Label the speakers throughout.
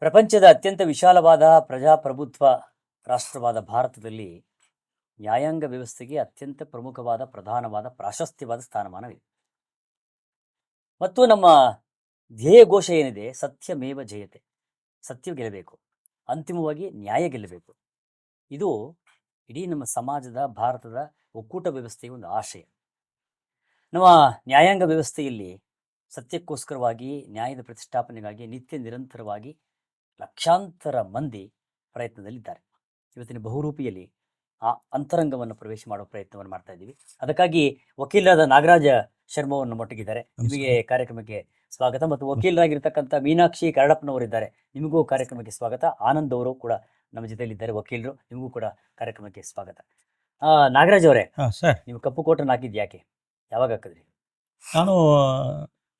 Speaker 1: ಪ್ರಪಂಚದ ಅತ್ಯಂತ ವಿಶಾಲವಾದ ಪ್ರಜಾಪ್ರಭುತ್ವ ರಾಷ್ಟ್ರವಾದ ಭಾರತದಲ್ಲಿ ನ್ಯಾಯಾಂಗ ವ್ಯವಸ್ಥೆಗೆ ಅತ್ಯಂತ ಪ್ರಮುಖವಾದ ಪ್ರಧಾನವಾದ ಪ್ರಾಶಸ್ತ್ಯವಾದ ಸ್ಥಾನಮಾನವಿದೆ. ಮತ್ತು ನಮ್ಮ ಧ್ಯೇಯ ಘೋಷ ಏನಿದೆ, ಸತ್ಯಮೇವ ಜಯತೆ, ಸತ್ಯ ಗೆಲ್ಲಬೇಕು, ಅಂತಿಮವಾಗಿ ನ್ಯಾಯ ಗೆಲ್ಲಬೇಕು. ಇದು ಇಡೀ ನಮ್ಮ ಸಮಾಜದ ಭಾರತದ ಒಕ್ಕೂಟ ವ್ಯವಸ್ಥೆಯ ಒಂದು ಆಶಯ. ನಮ್ಮ ನ್ಯಾಯಾಂಗ ವ್ಯವಸ್ಥೆಯಲ್ಲಿ ಸತ್ಯಕ್ಕೋಸ್ಕರವಾಗಿ, ನ್ಯಾಯದ ಪ್ರತಿಷ್ಠಾಪನೆಗಾಗಿ ನಿತ್ಯ ನಿರಂತರವಾಗಿ ಲಕ್ಷಾಂತರ ಮಂದಿ ಪ್ರಯತ್ನದಲ್ಲಿದ್ದಾರೆ. ಇವತ್ತಿನ ಬಹುರೂಪಿಯಲ್ಲಿ ಆ ಅಂತರಂಗವನ್ನು ಪ್ರವೇಶ ಮಾಡುವ ಪ್ರಯತ್ನವನ್ನು ಮಾಡ್ತಾ ಇದ್ದೀವಿ. ಅದಕ್ಕಾಗಿ ವಕೀಲರಾದ ನಾಗರಾಜ ಶರ್ಮಾ ಅವರು ನಮ್ಮೊಟ್ಟಿಗಿದ್ದಾರೆ. ನಿಮಗೆ ಕಾರ್ಯಕ್ರಮಕ್ಕೆ ಸ್ವಾಗತ. ಮತ್ತು ವಕೀಲರಾಗಿರ್ತಕ್ಕಂಥ ಮೀನಾಕ್ಷಿ ಕರಡಪ್ಪನವರಿದ್ದಾರೆ, ನಿಮಗೂ ಕಾರ್ಯಕ್ರಮಕ್ಕೆ ಸ್ವಾಗತ. ಆನಂದ್ ಅವರು ಕೂಡ ನಮ್ಮ ಜೊತೆಯಲ್ಲಿದ್ದಾರೆ, ವಕೀಲರು, ನಿಮಗೂ ಕೂಡ ಕಾರ್ಯಕ್ರಮಕ್ಕೆ ಸ್ವಾಗತ. ನಾಗರಾಜ್ ಅವರೇ, ನೀವು ಕಪ್ಪು ಕೋಟನ್ನು ಹಾಕಿದ್ದು ಯಾಕೆ, ಯಾವಾಗ ಹಾಕಿದ್ರಿ?
Speaker 2: ನಾನು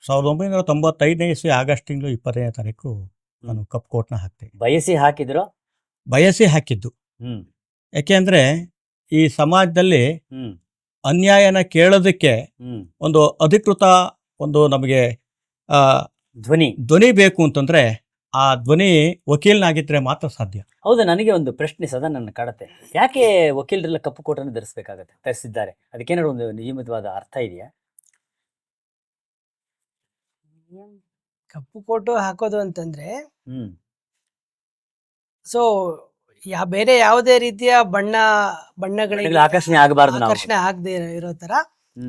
Speaker 2: 1995ನೇ ಇಸ್ವಿ ಆಗಸ್ಟ್ ತಿಂಗಳು 20ನೇ ತಾರೀಕು ನಾನು ಕಪ್ಪು ಕೋಟ್ನ ಹಾಕ್ತೆ.
Speaker 1: ಬಯಸಿ ಹಾಕಿದ್ರು?
Speaker 2: ಬಯಸಿ ಹಾಕಿದ್ದು. ಯಾಕೆಂದ್ರೆ ಈ ಸಮಾಜದಲ್ಲಿ ಅನ್ಯಾಯನ ಕೇಳೋದಕ್ಕೆ ಒಂದು ಅಧಿಕೃತ ಒಂದು ನಮಗೆ ಧ್ವನಿ ಬೇಕು ಅಂತಂದ್ರೆ ಆ ಧ್ವನಿ ವಕೀಲನಾಗಿದ್ರೆ ಮಾತ್ರ ಸಾಧ್ಯ.
Speaker 1: ಹೌದಾ? ನನಗೆ ಒಂದು ಪ್ರಶ್ನೆ ಸದಾ ನನ್ನ ಕಾಡುತ್ತೆ. ಯಾಕೆ ವಕೀಲರೆಲ್ಲ ಕಪ್ಪು ಕೋಟನ್ನು ಧರಿಸಿದ್ದಾರೆ? ಅದಕ್ಕೇನಾದ್ರು ಒಂದು ನಿಯಮಿತವಾದ ಅರ್ಥ ಇದೆಯಾ?
Speaker 3: ಕಪ್ಪು ಕೋಟು ಹಾಕೋದು ಅಂತಂದ್ರೆ ಸೊ ಬೇರೆ ಯಾವುದೇ ರೀತಿಯ ಬಣ್ಣಗಳಿಗೆ ಆಕರ್ಷಣೆ ಆಗದೆ ಇರೋ ತರ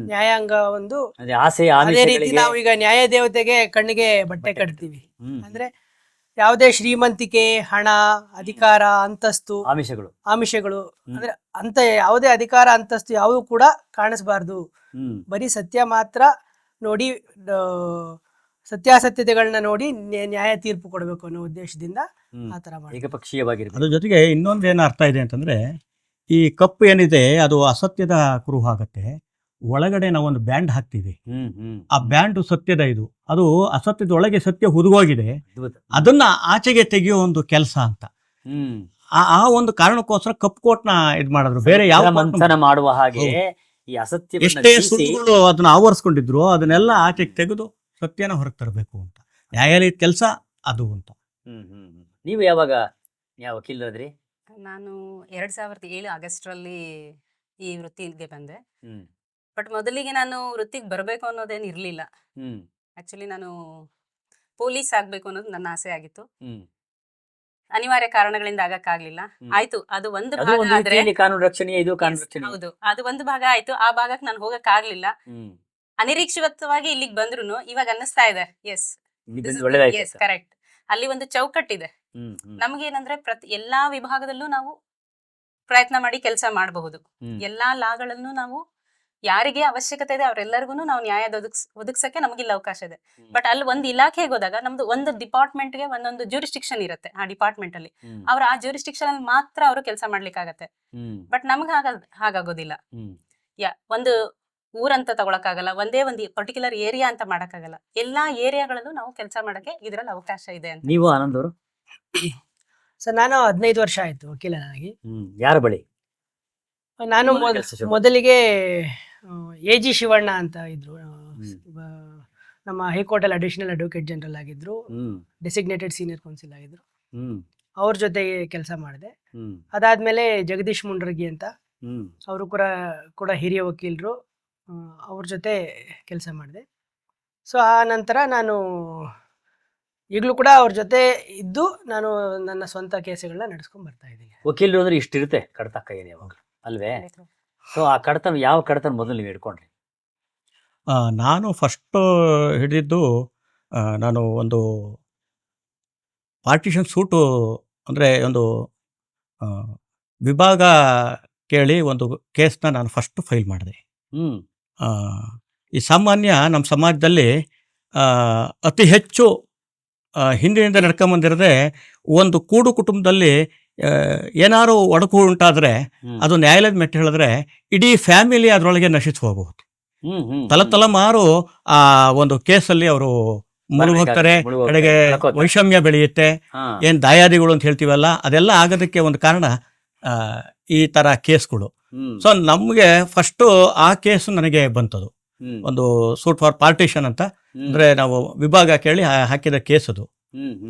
Speaker 3: ನ್ಯಾಯಾಂಗ ಒಂದು ಅದೇ ರೀತಿ ನಾವು ಈಗ ನ್ಯಾಯ ದೇವತೆಗೆ ಕಣ್ಣಿಗೆ ಬಟ್ಟೆ ಕಟ್ತೀವಿ ಅಂದ್ರೆ ಯಾವುದೇ ಶ್ರೀಮಂತಿಕೆ, ಹಣ, ಅಧಿಕಾರ, ಅಂತಸ್ತು, ಆಮಿಷಗಳು ಅಂದ್ರೆ ಅಂತ ಯಾವುದೇ ಅಧಿಕಾರ ಅಂತಸ್ತು ಯಾವುದು ಕೂಡ ಕಾಣಿಸಬಾರ್ದು. ಬರೀ ಸತ್ಯ ಮಾತ್ರ ನೋಡಿ, ಸತ್ಯಾಸತ್ಯತೆಗಳನ್ನ ನೋಡಿ ನ್ಯಾಯ ತೀರ್ಪು ಕೊಡಬೇಕು ಅನ್ನೋ ಉದ್ದೇಶದಿಂದ ಆ ತರ
Speaker 1: ಏಕಪಕ್ಷೀಯವಾಗಿರುತ್ತೆ.
Speaker 2: ಅದ್ರ ಜೊತೆಗೆ ಇನ್ನೊಂದು ಏನು ಅರ್ಥ ಇದೆ ಅಂತಂದ್ರೆ, ಈ ಕಪ್ಪು ಏನಿದೆ ಅದು ಅಸತ್ಯದ ಕುರುಹು ಆಗತ್ತೆ. ಒಳಗಡೆ ನಾವೊಂದು ಬ್ಯಾಂಡ್ ಹಾಕ್ತೀವಿ, ಆ ಬ್ಯಾಂಡ್ ಸತ್ಯದ ಇದು, ಅದು ಅಸತ್ಯದ ಒಳಗೆ ಸತ್ಯ ಹುದುಗೋಗಿದೆ, ಅದನ್ನ ಆಚೆಗೆ ತೆಗೆಯೋ ಒಂದು ಕೆಲಸ ಅಂತ. ಆ ಒಂದು ಕಾರಣಕ್ಕೋಸ್ಕರ ಕಪ್ಪು ಕೋಟ್ನ ಇದ್ ಮಾಡಿದ್ರು. ಬೇರೆ ಯಾವ
Speaker 1: ಮಂಥನ ಮಾಡುವ ಹಾಗೆ ಈ ಅಸತ್ಯ
Speaker 2: ಎಷ್ಟೇ ಸುಳ್ಳುಗಳು ಅದನ್ನ ಆವರಿಸ್ಕೊಂಡಿದ್ರು ಅದನ್ನೆಲ್ಲ ಆಚೆಗೆ ತೆಗೆದು ಸತ್ಯನ ಹೊರಗೆ ತರಬೇಕು ಅಂತ ನ್ಯಾಯಾಲಯದ ಕೆಲಸ ಅದು ಅಂತ.
Speaker 1: ನೀವು ಯಾವಾಗ ವಕೀಲರಾದ್ರಿ?
Speaker 4: ನಾನು 2007 ಆಗಸ್ಟ್ರಲ್ಲಿ ಈ ವೃತ್ತಿಗೆ ಬಂದೆ. ಬಟ್ ಮೊದಲಿಗೆ ನಾನು ವೃತ್ತಿಗೆ ಬರಬೇಕು ಅನ್ನೋದೇನು ಇರ್ಲಿಲ್ಲ. ಆಕ್ಚುಲಿ ನಾನು ಪೊಲೀಸ್ ಆಗ್ಬೇಕು ಅನ್ನೋದು ನನ್ನ ಆಸೆ ಆಗಿತ್ತು. ಅನಿವಾರ್ಯ ಕಾರಣಗಳಿಂದ ಆಗಕ್ಕಾಗ್ಲಿಲ್ಲ. ಆಯ್ತು, ಅದು ಒಂದು ಭಾಗ ಆದ್ರೆ
Speaker 1: ಕಾನೂನು ರಕ್ಷಣೆ, ಇದು ಕಾನೂನು ರಕ್ಷಣೆ,
Speaker 4: ಹೌದು, ಅದು ಒಂದು ಭಾಗ ಆಯ್ತು. ಆ ಭಾಗಕ್ಕೆ ನಾನು ಹೋಗಕ್ ಆಗ್ಲಿಲ್ಲ. ಅನಿರೀಕ್ಷಿತವಾಗಿ ಇಲ್ಲಿಗೆ ಬಂದ್ರು ಇವಾಗ ಅನ್ನಿಸ್ತಾ ಇದೆ, ಎಸ್ ಕರೆಕ್ಟ್, ಅಲ್ಲಿ ಒಂದು ಚೌಕಟ್ಟಿದೆ. ನಮ್ಗೇನಂದ್ರೆ ಎಲ್ಲಾ ವಿಭಾಗದಲ್ಲೂ ನಾವು ಪ್ರಯತ್ನ ಮಾಡಿ ಕೆಲಸ ಮಾಡಬಹುದು. ಎಲ್ಲಾ ಲಾಗಳನ್ನು ನಾವು ಯಾರಿಗೆ ಅವಶ್ಯಕತೆ ಇದೆ ಅವರೆಲ್ಲರಿಗೂ ನಾವು ನ್ಯಾಯ ಒದಗಿಸಕ್ಕೆ ನಮಗಿಲ್ಲ ಅವಕಾಶ ಇದೆ. ಬಟ್ ಅಲ್ಲಿ ಒಂದು ಇಲಾಖೆಗೆ ಹೋದಾಗ ನಮ್ದು ಒಂದು ಡಿಪಾರ್ಟ್ಮೆಂಟ್ಗೆ ಒಂದೊಂದು ಜ್ಯೂರಿಸ್ಟಿಕ್ಷನ್ ಇರುತ್ತೆ. ಆ ಡಿಪಾರ್ಟ್ಮೆಂಟ್ ಅಲ್ಲಿ ಅವ್ರು ಆ ಜ್ಯೂರಿಸ್ಟಿಕ್ಷನ್ ಅಲ್ಲಿ ಮಾತ್ರ ಅವರು ಕೆಲಸ ಮಾಡ್ಲಿಕ್ಕಾಗತ್ತೆ. ಬಟ್ ನಮ್ಗೆ ಹಾಗಾಗೋದಿಲ್ಲ. ಒಂದು ಊರಂತ ತಗೊಳಕ್ಕಾಗಲ್ಲ, ಒಂದೇ ಒಂದು ಪರ್ಟಿಕ್ಯುಲರ್ ಏರಿಯಾ ಅಂತ ಮಾಡಕ್ಕಾಗಲ್ಲ. ಎಲ್ಲಾ ಏರಿಯಾಗಳಲ್ಲೂ ನಾವು ಕೆಲಸ ಮಾಡಕ್ಕೆ ಇದ್ರಲ್ಲಿ ಅವಕಾಶ ಇದೆ ಅಂತ.
Speaker 1: ನೀವು ಆನಂದ್ ಅವರು?
Speaker 3: ಸರ್, ನಾನು 15 ವರ್ಷ ಆಯ್ತು ವಕೀಲನಾಗಿ.
Speaker 1: ಯಾರ ಬಳಿ?
Speaker 3: ನಾನು ಮೊದಲಿಗೆ AG ಶಿವಣ್ಣ ಅಂತ ಇದ್ರು, ನಮ್ಮ ಹೈಕೋರ್ಟ್ ಅಲ್ಲಿ ಅಡಿಷನಲ್ ಅಡ್ವೊಕೇಟ್ ಜನರಲ್ ಆಗಿದ್ರು, ಡೆಸಿಗ್ನೇಟೆಡ್ ಸೀನಿಯರ್ ಕೌನ್ಸಿಲ್ ಆಗಿದ್ರು. ಅವ್ರ ಜೊತೆಗೆ ಕೆಲಸ ಮಾಡಿದೆ. ಅದಾದ್ಮೇಲೆ ಜಗದೀಶ್ ಮುಂಡ್ರಗಿ ಅಂತ, ಅವರು ಕೂಡ ಹಿರಿಯ ವಕೀಲರು, ಅವ್ರ ಜೊತೆ ಕೆಲಸ ಮಾಡಿದೆ. ಸೊ ಆ ನಂತರ ನಾನು ಈಗಲೂ ಕೂಡ ಅವ್ರ ಜೊತೆ ಇದ್ದು ನಾನು ನನ್ನ ಸ್ವಂತ ಕೇಸುಗಳನ್ನ ನಡೆಸ್ಕೊಂಡ್ ಬರ್ತಾ ಇದ್ದೀನಿ.
Speaker 1: ವಕೀಲರು ಅಂದ್ರೆ ಇಷ್ಟಿರುತ್ತೆ ಕಡತ ಕೈಯಲ್ಲಿ ಯಾವಾಗ, ಅಲ್ವೇ? ಸೊ ಆ ಕಡತ, ಯಾವ ಕಡತ ಮೊದಲು ನೀವು ಹಿಡ್ಕೊಂಡ್ರಿ?
Speaker 2: ನಾನು ಫಸ್ಟ್ ಹಿಡಿದಿದ್ದು, ನಾನು ಒಂದು ಪಾರ್ಟಿಷನ್ ಸೂಟು ಅಂದರೆ ಒಂದು ವಿಭಾಗ ಕೇಳಿ ಒಂದು ಕೇಸ್ನ ನಾನು ಫಸ್ಟ್ ಫೈಲ್ ಮಾಡಿದೆ. ಈ ಸಾಮಾನ್ಯ ನಮ್ಮ ಸಮಾಜದಲ್ಲಿ ಅತಿ ಹೆಚ್ಚು ಹಿಂದಿನಿಂದ ನಡ್ಕೊಂಬಂದಿರದೆ ಒಂದು ಕೂಡು ಕುಟುಂಬದಲ್ಲಿ ಏನಾದ್ರು ಒಡಕು ಉಂಟಾದರೆ ಅದು ನ್ಯಾಯಾಲಯದ ಮೆಟ್ಟಿ ಹೇಳಿದ್ರೆ ಇಡೀ ಫ್ಯಾಮಿಲಿ ಅದರೊಳಗೆ ನಶಿಸಿ ಹೋಗಬಹುದು. ತಲತಲಮಾರು ಆ ಒಂದು ಕೇಸಲ್ಲಿ ಅವರು ಮುಳುಗಿ ಹೋಗ್ತಾರೆ, ಕಡೆಗೆ ವೈಷಮ್ಯ ಬೆಳೆಯುತ್ತೆ, ಏನ್ ದಾಯಾದಿಗಳು ಅಂತ ಹೇಳ್ತೀವಲ್ಲ ಅದೆಲ್ಲ ಆಗೋದಕ್ಕೆ ಒಂದು ಕಾರಣ ಈ ತರ ಕೇಸ್ಗಳು. ಸೊ ನಮ್ಗೆ ಫಸ್ಟ್ ಆ ಕೇಸು ನನಗೆ ಬಂತದು, ಒಂದು ಸೂಟ್ ಫಾರ್ ಪಾರ್ಟಿಷನ್ ಅಂತ, ಅಂದ್ರೆ ನಾವು ವಿಭಾಗ ಕೇಳಿ ಹಾಕಿದ ಕೇಸ್ ಅದು.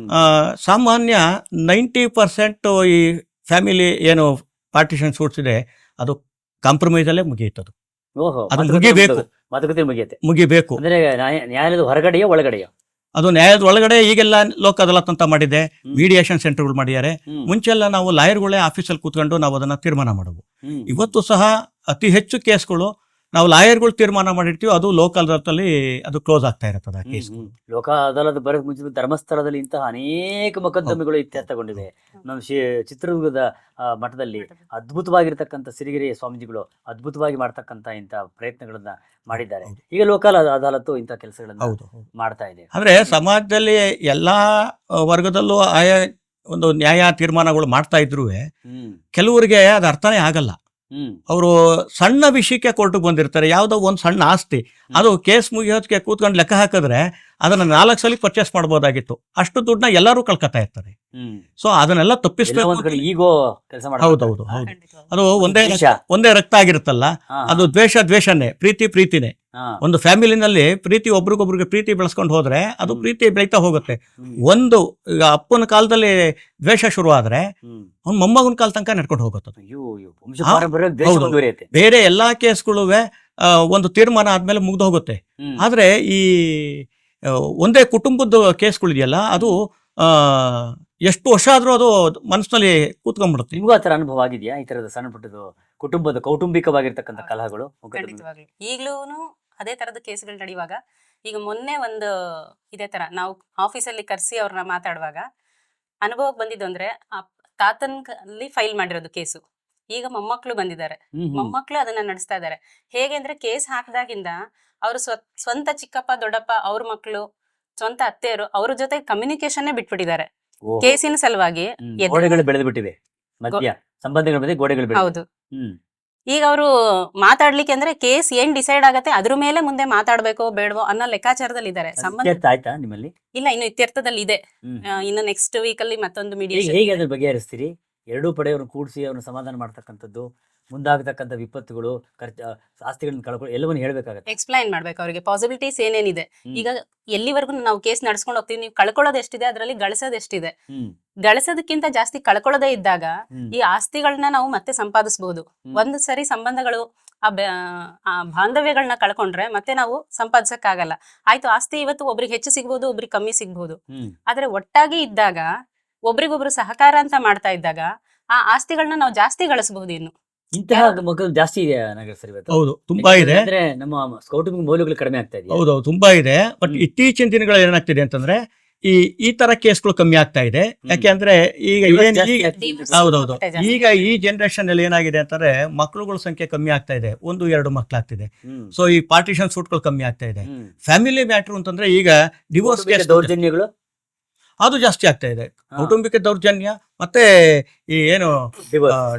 Speaker 2: ಸಾಮಾನ್ಯ 90% ಈ ಫ್ಯಾಮಿಲಿ ಏನು ಪಾರ್ಟಿಷನ್ ಸೂಟ್ಸ್ ಇದೆ ಅದು ಕಾಂಪ್ರಮೈಸ್ ಅಲ್ಲೇ ಮುಗಿಯುತ್ತದು. ಅದು ಮುಗಿಬೇಕು,
Speaker 1: ಮಾತುಕತೆ
Speaker 2: ಮುಗಿಬೇಕು.
Speaker 1: ಅಂದ್ರೆ ನ್ಯಾಯಾಲಯದ ಹೊರಗಡೆಯೋ ಒಳಗಡೆಯೋ?
Speaker 2: ಅದು ನ್ಯಾಯದ ಒಳಗಡೆ ಈಗೆಲ್ಲ ಲೋಕ ಅದಾಲತ್ ಅಂತ ಮಾಡಿದೆ, ಮೀಡಿಯೇಷನ್ ಸೆಂಟರ್ಗಳು ಮಾಡಿದ್ದಾರೆ. ಮುಂಚೆಲ್ಲ ನಾವು ಲಾಯರ್ಗಳೇ ಆಫೀಸಲ್ಲಿ ಕೂತ್ಕೊಂಡು ನಾವು ಅದನ್ನ ತೀರ್ಮಾನ ಮಾಡಬಹುದು. ಇವತ್ತು ಸಹ ಅತಿ ಹೆಚ್ಚು ಕೇಸ್ಗಳು ನಾವು ಲಾಯರ್ಗಳು ತೀರ್ಮಾನ ಮಾಡಿರ್ತೀವಿ, ಅದು ಲೋಕ ಅದಾಲತಲ್ಲಿ ಅದು ಕ್ಲೋಸ್ ಆಗ್ತಾ ಇರ್ತದೆ ಕೇಸ್.
Speaker 1: ಲೋಕ ಅದಾಲತ್ ಬರೋಕ್ ಮುಂಚೆ ಧರ್ಮಸ್ಥಳದಲ್ಲಿ ಇಂತಹ ಅನೇಕ ಮೊಕದ್ದಮೆಗಳು ಇತ್ಯರ್ಥಗೊಂಡಿವೆ. ನಮ್ಮ ಚಿತ್ರದುರ್ಗದ ಮಠದಲ್ಲಿ ಅದ್ಭುತವಾಗಿರ್ತಕ್ಕಂಥ ಸಿರಿಗೆರೆಯ ಸ್ವಾಮೀಜಿಗಳು ಅದ್ಭುತವಾಗಿ ಮಾಡ್ತಕ್ಕಂಥ ಇಂಥ ಪ್ರಯತ್ನಗಳನ್ನ ಮಾಡಿದ್ದಾರೆ. ಈಗ ಲೋಕಲ್ ಅದಾಲತ್ತು ಇಂಥ ಕೆಲಸಗಳನ್ನ ಮಾಡ್ತಾ ಇದೆ.
Speaker 2: ಅಂದ್ರೆ ಸಮಾಜದಲ್ಲಿ ಎಲ್ಲಾ ವರ್ಗದಲ್ಲೂ ಆಯಾ ಒಂದು ನ್ಯಾಯ ತೀರ್ಮಾನಗಳು ಮಾಡ್ತಾ ಇದ್ರು ಕೆಲವರಿಗೆ ಅದು ಅರ್ಥನೇ ಆಗಲ್ಲ. ಅವರು ಸಣ್ಣ ವಿಷಯಕ್ಕೆ ಕೋರ್ಟಿಗೆ ಬಂದಿರ್ತಾರೆ, ಯಾವುದೋ ಒಂದು ಸಣ್ಣ ಆಸ್ತಿ, ಅದು ಕೇಸ್ ಮುಗಿಯೋದಕ್ಕೆ ಕೂತ್ಕೊಂಡು ಲೆಕ್ಕ ಹಾಕಿದ್ರೆ ಅದನ್ನ 4 ಸಲ ಪರ್ಚೇಸ್ ಮಾಡ್ಬೋದಾಗಿತ್ತು, ಅಷ್ಟು ದುಡ್ಡನ್ನ ಎಲ್ಲರೂ ಕಳ್ಕೊತಾ ಇರ್ತಾರೆ. ಸೊ ಅದನ್ನೆಲ್ಲ ತಪ್ಪಿಸ್ಬೇಕು.
Speaker 1: ಈಗೋ ಕೆಲಸ
Speaker 2: ಹೌದೌದು ಹೌದು, ಅದು ಒಂದೇ ರಕ್ತ ಆಗಿರುತ್ತಲ್ಲ, ಅದು ದ್ವೇಷನೇ, ಪ್ರೀತಿನೇ. ಒಂದು ಫ್ಯಾಮಿಲಿನಲ್ಲಿ ಪ್ರೀತಿ ಒಬ್ರಿಗೊಬ್ರಿಗೆ ಪ್ರೀತಿ ಬೆಳೆಸ್ಕೊಂಡು ಹೋದ್ರೆ ಅದು ಪ್ರೀತಿ ಬೆಳೀತಾ ಹೋಗುತ್ತೆ. ಒಂದು ಈಗ ಅಪ್ಪನ ಕಾಲದಲ್ಲಿ ದ್ವೇಷ ಶುರು ಆದ್ರೆ ಅವ್ನ ಮೊಮ್ಮಗನ ಕಾಲ ತನಕ ನಡ್ಕೊಂಡು ಹೋಗುತ್ತೆ. ಬೇರೆ ಎಲ್ಲಾ ಕೇಸ್ಗಳು ಒಂದು ತೀರ್ಮಾನ ಆದ್ಮೇಲೆ ಮುಗ್ದು ಹೋಗುತ್ತೆ. ಆದ್ರೆ ಈ ಒಂದೇ ಕುಟುಂಬದ ಕೇಸ್ಗಳಿದೆಯಲ್ಲ ಅದು ಎಷ್ಟು ವರ್ಷ ಆದ್ರೂ ಅದು ಮನಸ್ಸಿನಲ್ಲಿ ಕೂತ್ಕೊಂಡ್ಬಿಡುತ್ತೆ.
Speaker 1: ನಿಮ್ಗೂ ಆತರ ಅನುಭವ ಆಗಿದೆಯಾ ಈ ತರದ ಸಣ್ಣ ಪುಟ್ಟದು ಕುಟುಂಬದ ಕೌಟುಂಬಿಕವಾಗಿರ್ತಕ್ಕಂಥ ಕಲಹಗಳು?
Speaker 4: ಈಗ್ಲೂ ಅದೇ ತರದ ಕೇಸ್ಗಳು ನಡೆಯುವಾಗ, ಈಗ ಮೊನ್ನೆ ಒಂದು ಇದೇ ತರ ನಾವು ಆಫೀಸಲ್ಲಿ ಕರೆಸಿ ಅವ್ರನ್ನ ಮಾತಾಡುವಾಗ ಅನುಭವಕ್ಕೆ ಬಂದಿದ್ದು ಅಂದ್ರೆ ತಾತನಲ್ಲಿ ಫೈಲ್ ಮಾಡಿರೋದು ಕೇಸು, ಈಗ ಮೊಮ್ಮಕ್ಕಳು ಬಂದಿದ್ದಾರೆ, ಮೊಮ್ಮಕ್ಕಳು ಅದನ್ನ ನಡೆಸ್ತಾ ಇದ್ದಾರೆ. ಹೇಗೆ ಅಂದ್ರೆ ಕೇಸ್ ಹಾಕಿದಾಗಿಂದ ಅವರು ಸ್ವಂತ ಚಿಕ್ಕಪ್ಪ ದೊಡ್ಡಪ್ಪ ಅವ್ರ ಮಕ್ಕಳು ಸ್ವಂತ ಅತ್ತೆಯರು ಅವ್ರ ಜೊತೆ ಕಮ್ಯುನಿಕೇಶನ್ ಬಿಟ್ಬಿಟ್ಟಿದ್ದಾರೆ ಕೇಸಿನ ಸಲುವಾಗಿ.
Speaker 1: ಗೋಡೆಗಳು ಬೆಳೆದ್ಬಿಟ್ಟಿವೆ, ಮಧ್ಯ ಸಂಬಂಧಗಳ ಮಧ್ಯೆ ಗೋಡೆಗಳು.
Speaker 4: ಹೌದು, ಈಗ ಅವರು ಮಾತಾಡ್ಲಿಕ್ಕೆ ಅಂದ್ರೆ ಕೇಸ್ ಏನ್ ಡಿಸೈಡ್ ಆಗತ್ತೆ ಅದ್ರ ಮೇಲೆ ಮುಂದೆ ಮಾತಾಡ್ಬೇಕೋ ಬೇಡವೋ ಅನ್ನೋ ಲೆಕ್ಕಾಚಾರದಲ್ಲಿ ಇದ್ದಾರೆ.
Speaker 1: ಆಯ್ತಾ ನಿಮ್ಮಲ್ಲಿ?
Speaker 4: ಇಲ್ಲ, ಇನ್ನು ಇತ್ಯರ್ಥದಲ್ಲಿ ಇದೆ. ಇನ್ನು ನೆಕ್ಸ್ಟ್ ವೀಕ್ ಅಲ್ಲಿ ಮತ್ತೊಂದು ಮೀಡಿಯೇಷನ್.
Speaker 1: ಹೇಗೆ ಅದ್ರ ಬಗೆಹರಿಸ್ತೀರಿ? ಎರಡೂ ಪಡೆಯವ್ರನ್ನ ಕೂಡಿಸಿ ಅವ್ರನ್ನ ಸಮಾಧಾನ ಮಾಡ್ತಕ್ಕಂಥದ್ದು, ಮುಂದಾಗತಕ್ಕಂಥ ವಿಪತ್ತುಗಳು, ಆಸ್ತಿಗಳನ್ನ ಕಳ್ಕೊಳ್ಳೋ ಎಲ್ಲವನ್ನೂ ಹೇಳ್ಬೇಕಾಗತ್ತೆ,
Speaker 4: ಎಕ್ಸ್ಪ್ಲೈನ್ ಮಾಡ್ಬೇಕು ಅವ್ರಿಗೆ ಪಾಸಿಬಿಲಿಟೀಸ್ ಏನೇನಿದೆ. ಈಗ ಎಲ್ಲಿವರೆಗೂ ನಾವು ಕೇಸ್ ನಡ್ಸ್ಕೊಂಡು ಹೋಗ್ತೀವಿ, ನೀವು ಕಳ್ಕೊಳ್ಳೋದು ಎಷ್ಟಿದೆ ಅದರಲ್ಲಿ ಗಳಿಸೋದು ಎಷ್ಟಿದೆ, ಗಳಿಸೋದಕ್ಕಿಂತ ಜಾಸ್ತಿ ಕಳ್ಕೊಳ್ಳೋದೇ ಇದ್ದಾಗ ಈ ಆಸ್ತಿಗಳನ್ನ ನಾವು ಮತ್ತೆ ಸಂಪಾದಿಸಬಹುದು. ಒಂದು ಸರಿ ಸಂಬಂಧಗಳು ಆ ಬಾಂಧವ್ಯಗಳನ್ನ ಕಳ್ಕೊಂಡ್ರೆ ಮತ್ತೆ ನಾವು ಸಂಪಾದಿಸಕ್ಕಾಗಲ್ಲ. ಆಯ್ತು, ಆಸ್ತಿ ಇವತ್ತು ಒಬ್ರಿಗೆ ಹೆಚ್ಚು ಸಿಗ್ಬೋದು, ಒಬ್ರಿಗೆ ಕಮ್ಮಿ ಸಿಗ್ಬೋದು, ಆದ್ರೆ ಒಟ್ಟಾಗಿ ಇದ್ದಾಗ ಒಬ್ರಿಗೊಬ್ರು ಸಹಕಾರ ಅಂತ ಮಾಡ್ತಾ ಇದ್ದಾಗ ಆ ಆಸ್ತಿಗಳನ್ನ ನಾವು ಜಾಸ್ತಿ ಗಳಿಸಬಹುದು. ಇನ್ನು
Speaker 1: ಇಂತಹ ಮಕ್ಕಳು ಜಾಸ್ತಿ ಇದೆ ನಗರ ಸರ್ ಇವತ್ತು.
Speaker 2: ಹೌದು, ತುಂಬಾ ಇದೆ.
Speaker 1: ಅಂದ್ರೆ ನಮ್ಮ ಕೌಟುಂಬಿಕ ಮೌಲ್ಯಗಳು ಕಡಿಮೆ ಆಗ್ತಾ ಇದೆ.
Speaker 2: ಹೌದು, ತುಂಬಾ ಇದೆ. ಬಟ್ ಇತ್ತೀಚಿನ ದಿನಗಳಲ್ಲಿ ಏನಾಗ್ತಿದೆ ಅಂತಂದ್ರೆ ಈ ತರ ಕೇಸ್ಗಳು ಕಮ್ಮಿ ಆಗ್ತಾ ಇದೆ. ಯಾಕೆಂದ್ರೆ ಈಗ ಹೌದೌದು, ಈಗ ಈ ಜನರೇಷನ್ ಅಲ್ಲಿ ಏನಾಗಿದೆ ಅಂತಂದ್ರೆ ಮಕ್ಕಳುಗಳ ಸಂಖ್ಯೆ ಕಮ್ಮಿ ಆಗ್ತಾ ಇದೆ, 1-2 ಮಕ್ಕಳಾಗ್ತಿದೆ. ಸೊ ಈ ಪಾರ್ಟಿಷನ್ ಸೂಟ್ಗಳು ಕಮ್ಮಿ ಆಗ್ತಾ ಇದೆ. ಫ್ಯಾಮಿಲಿ ಮ್ಯಾಟರ್ ಅಂತಂದ್ರೆ ಈಗ ಡಿವೋರ್ಸ್ ಕೇಸ್,
Speaker 1: ದೌರ್ಜನ್ಯಗಳು
Speaker 2: ಅದು ಜಾಸ್ತಿ ಆಗ್ತಾ ಇದೆ. ಕೌಟುಂಬಿಕ ದೌರ್ಜನ್ಯ ಮತ್ತೆ ಈ ಏನು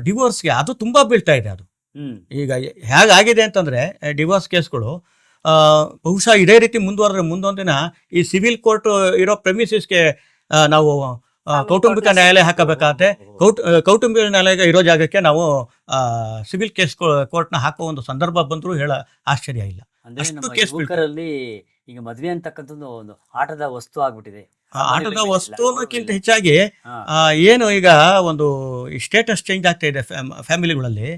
Speaker 2: ಡಿವೋರ್ಸ್ಗೆ ಅದು ತುಂಬಾ ಬೀಳ್ತಾ ಇದೆ. ಅದು ಈಗ ಹೇಗಾಗಿದೆ ಅಂತಂದ್ರೆ ಡಿವೋರ್ಸ್ ಕೇಸ್ಗಳು ಬಹುಶಃ ಇದೇ ರೀತಿ ಮುಂದುವರೆದ್ರೆ ಮುಂದೊಂದಿನ ಈ ಸಿವಿಲ್ ಕೋರ್ಟ್ ಇರೋ ಪ್ರೆಮಿಸಸ್ಗೆ ನಾವು ಕೌಟುಂಬಿಕ ನ್ಯಾಯಾಲಯ ಹಾಕಬೇಕಾಗತ್ತೆ. ಕೌಟುಂಬಿಕ ನ್ಯಾಯಾಲಯ ಇರೋ ಜಾಗಕ್ಕೆ ನಾವು ಸಿವಿಲ್ ಕೇಸ್ ಕೋರ್ಟ್ನ ಹಾಕೋ ಒಂದು ಸಂದರ್ಭ ಬಂದರೂ ಹೇಳ ಆಶ್ಚರ್ಯ ಇಲ್ಲ.
Speaker 1: ಯುವಕರಲ್ಲಿ ಈಗ ಮದ್ವೆ ಅಂತಕ್ಕಂಥದ್ದು ಒಂದು ಆಟದ ವಸ್ತು ಆಗ್ಬಿಟ್ಟಿದೆ.
Speaker 2: ಆಟದ ವಸ್ತುಕ್ಕಿಂತ ಹೆಚ್ಚಾಗಿ ಏನು ಈಗ ಒಂದು ಸ್ಟೇಟಸ್ ಚೇಂಜ್ ಆಗ್ತಾ ಇದೆ ಫ್ಯಾಮಿಲಿಗಳಲ್ಲಿ.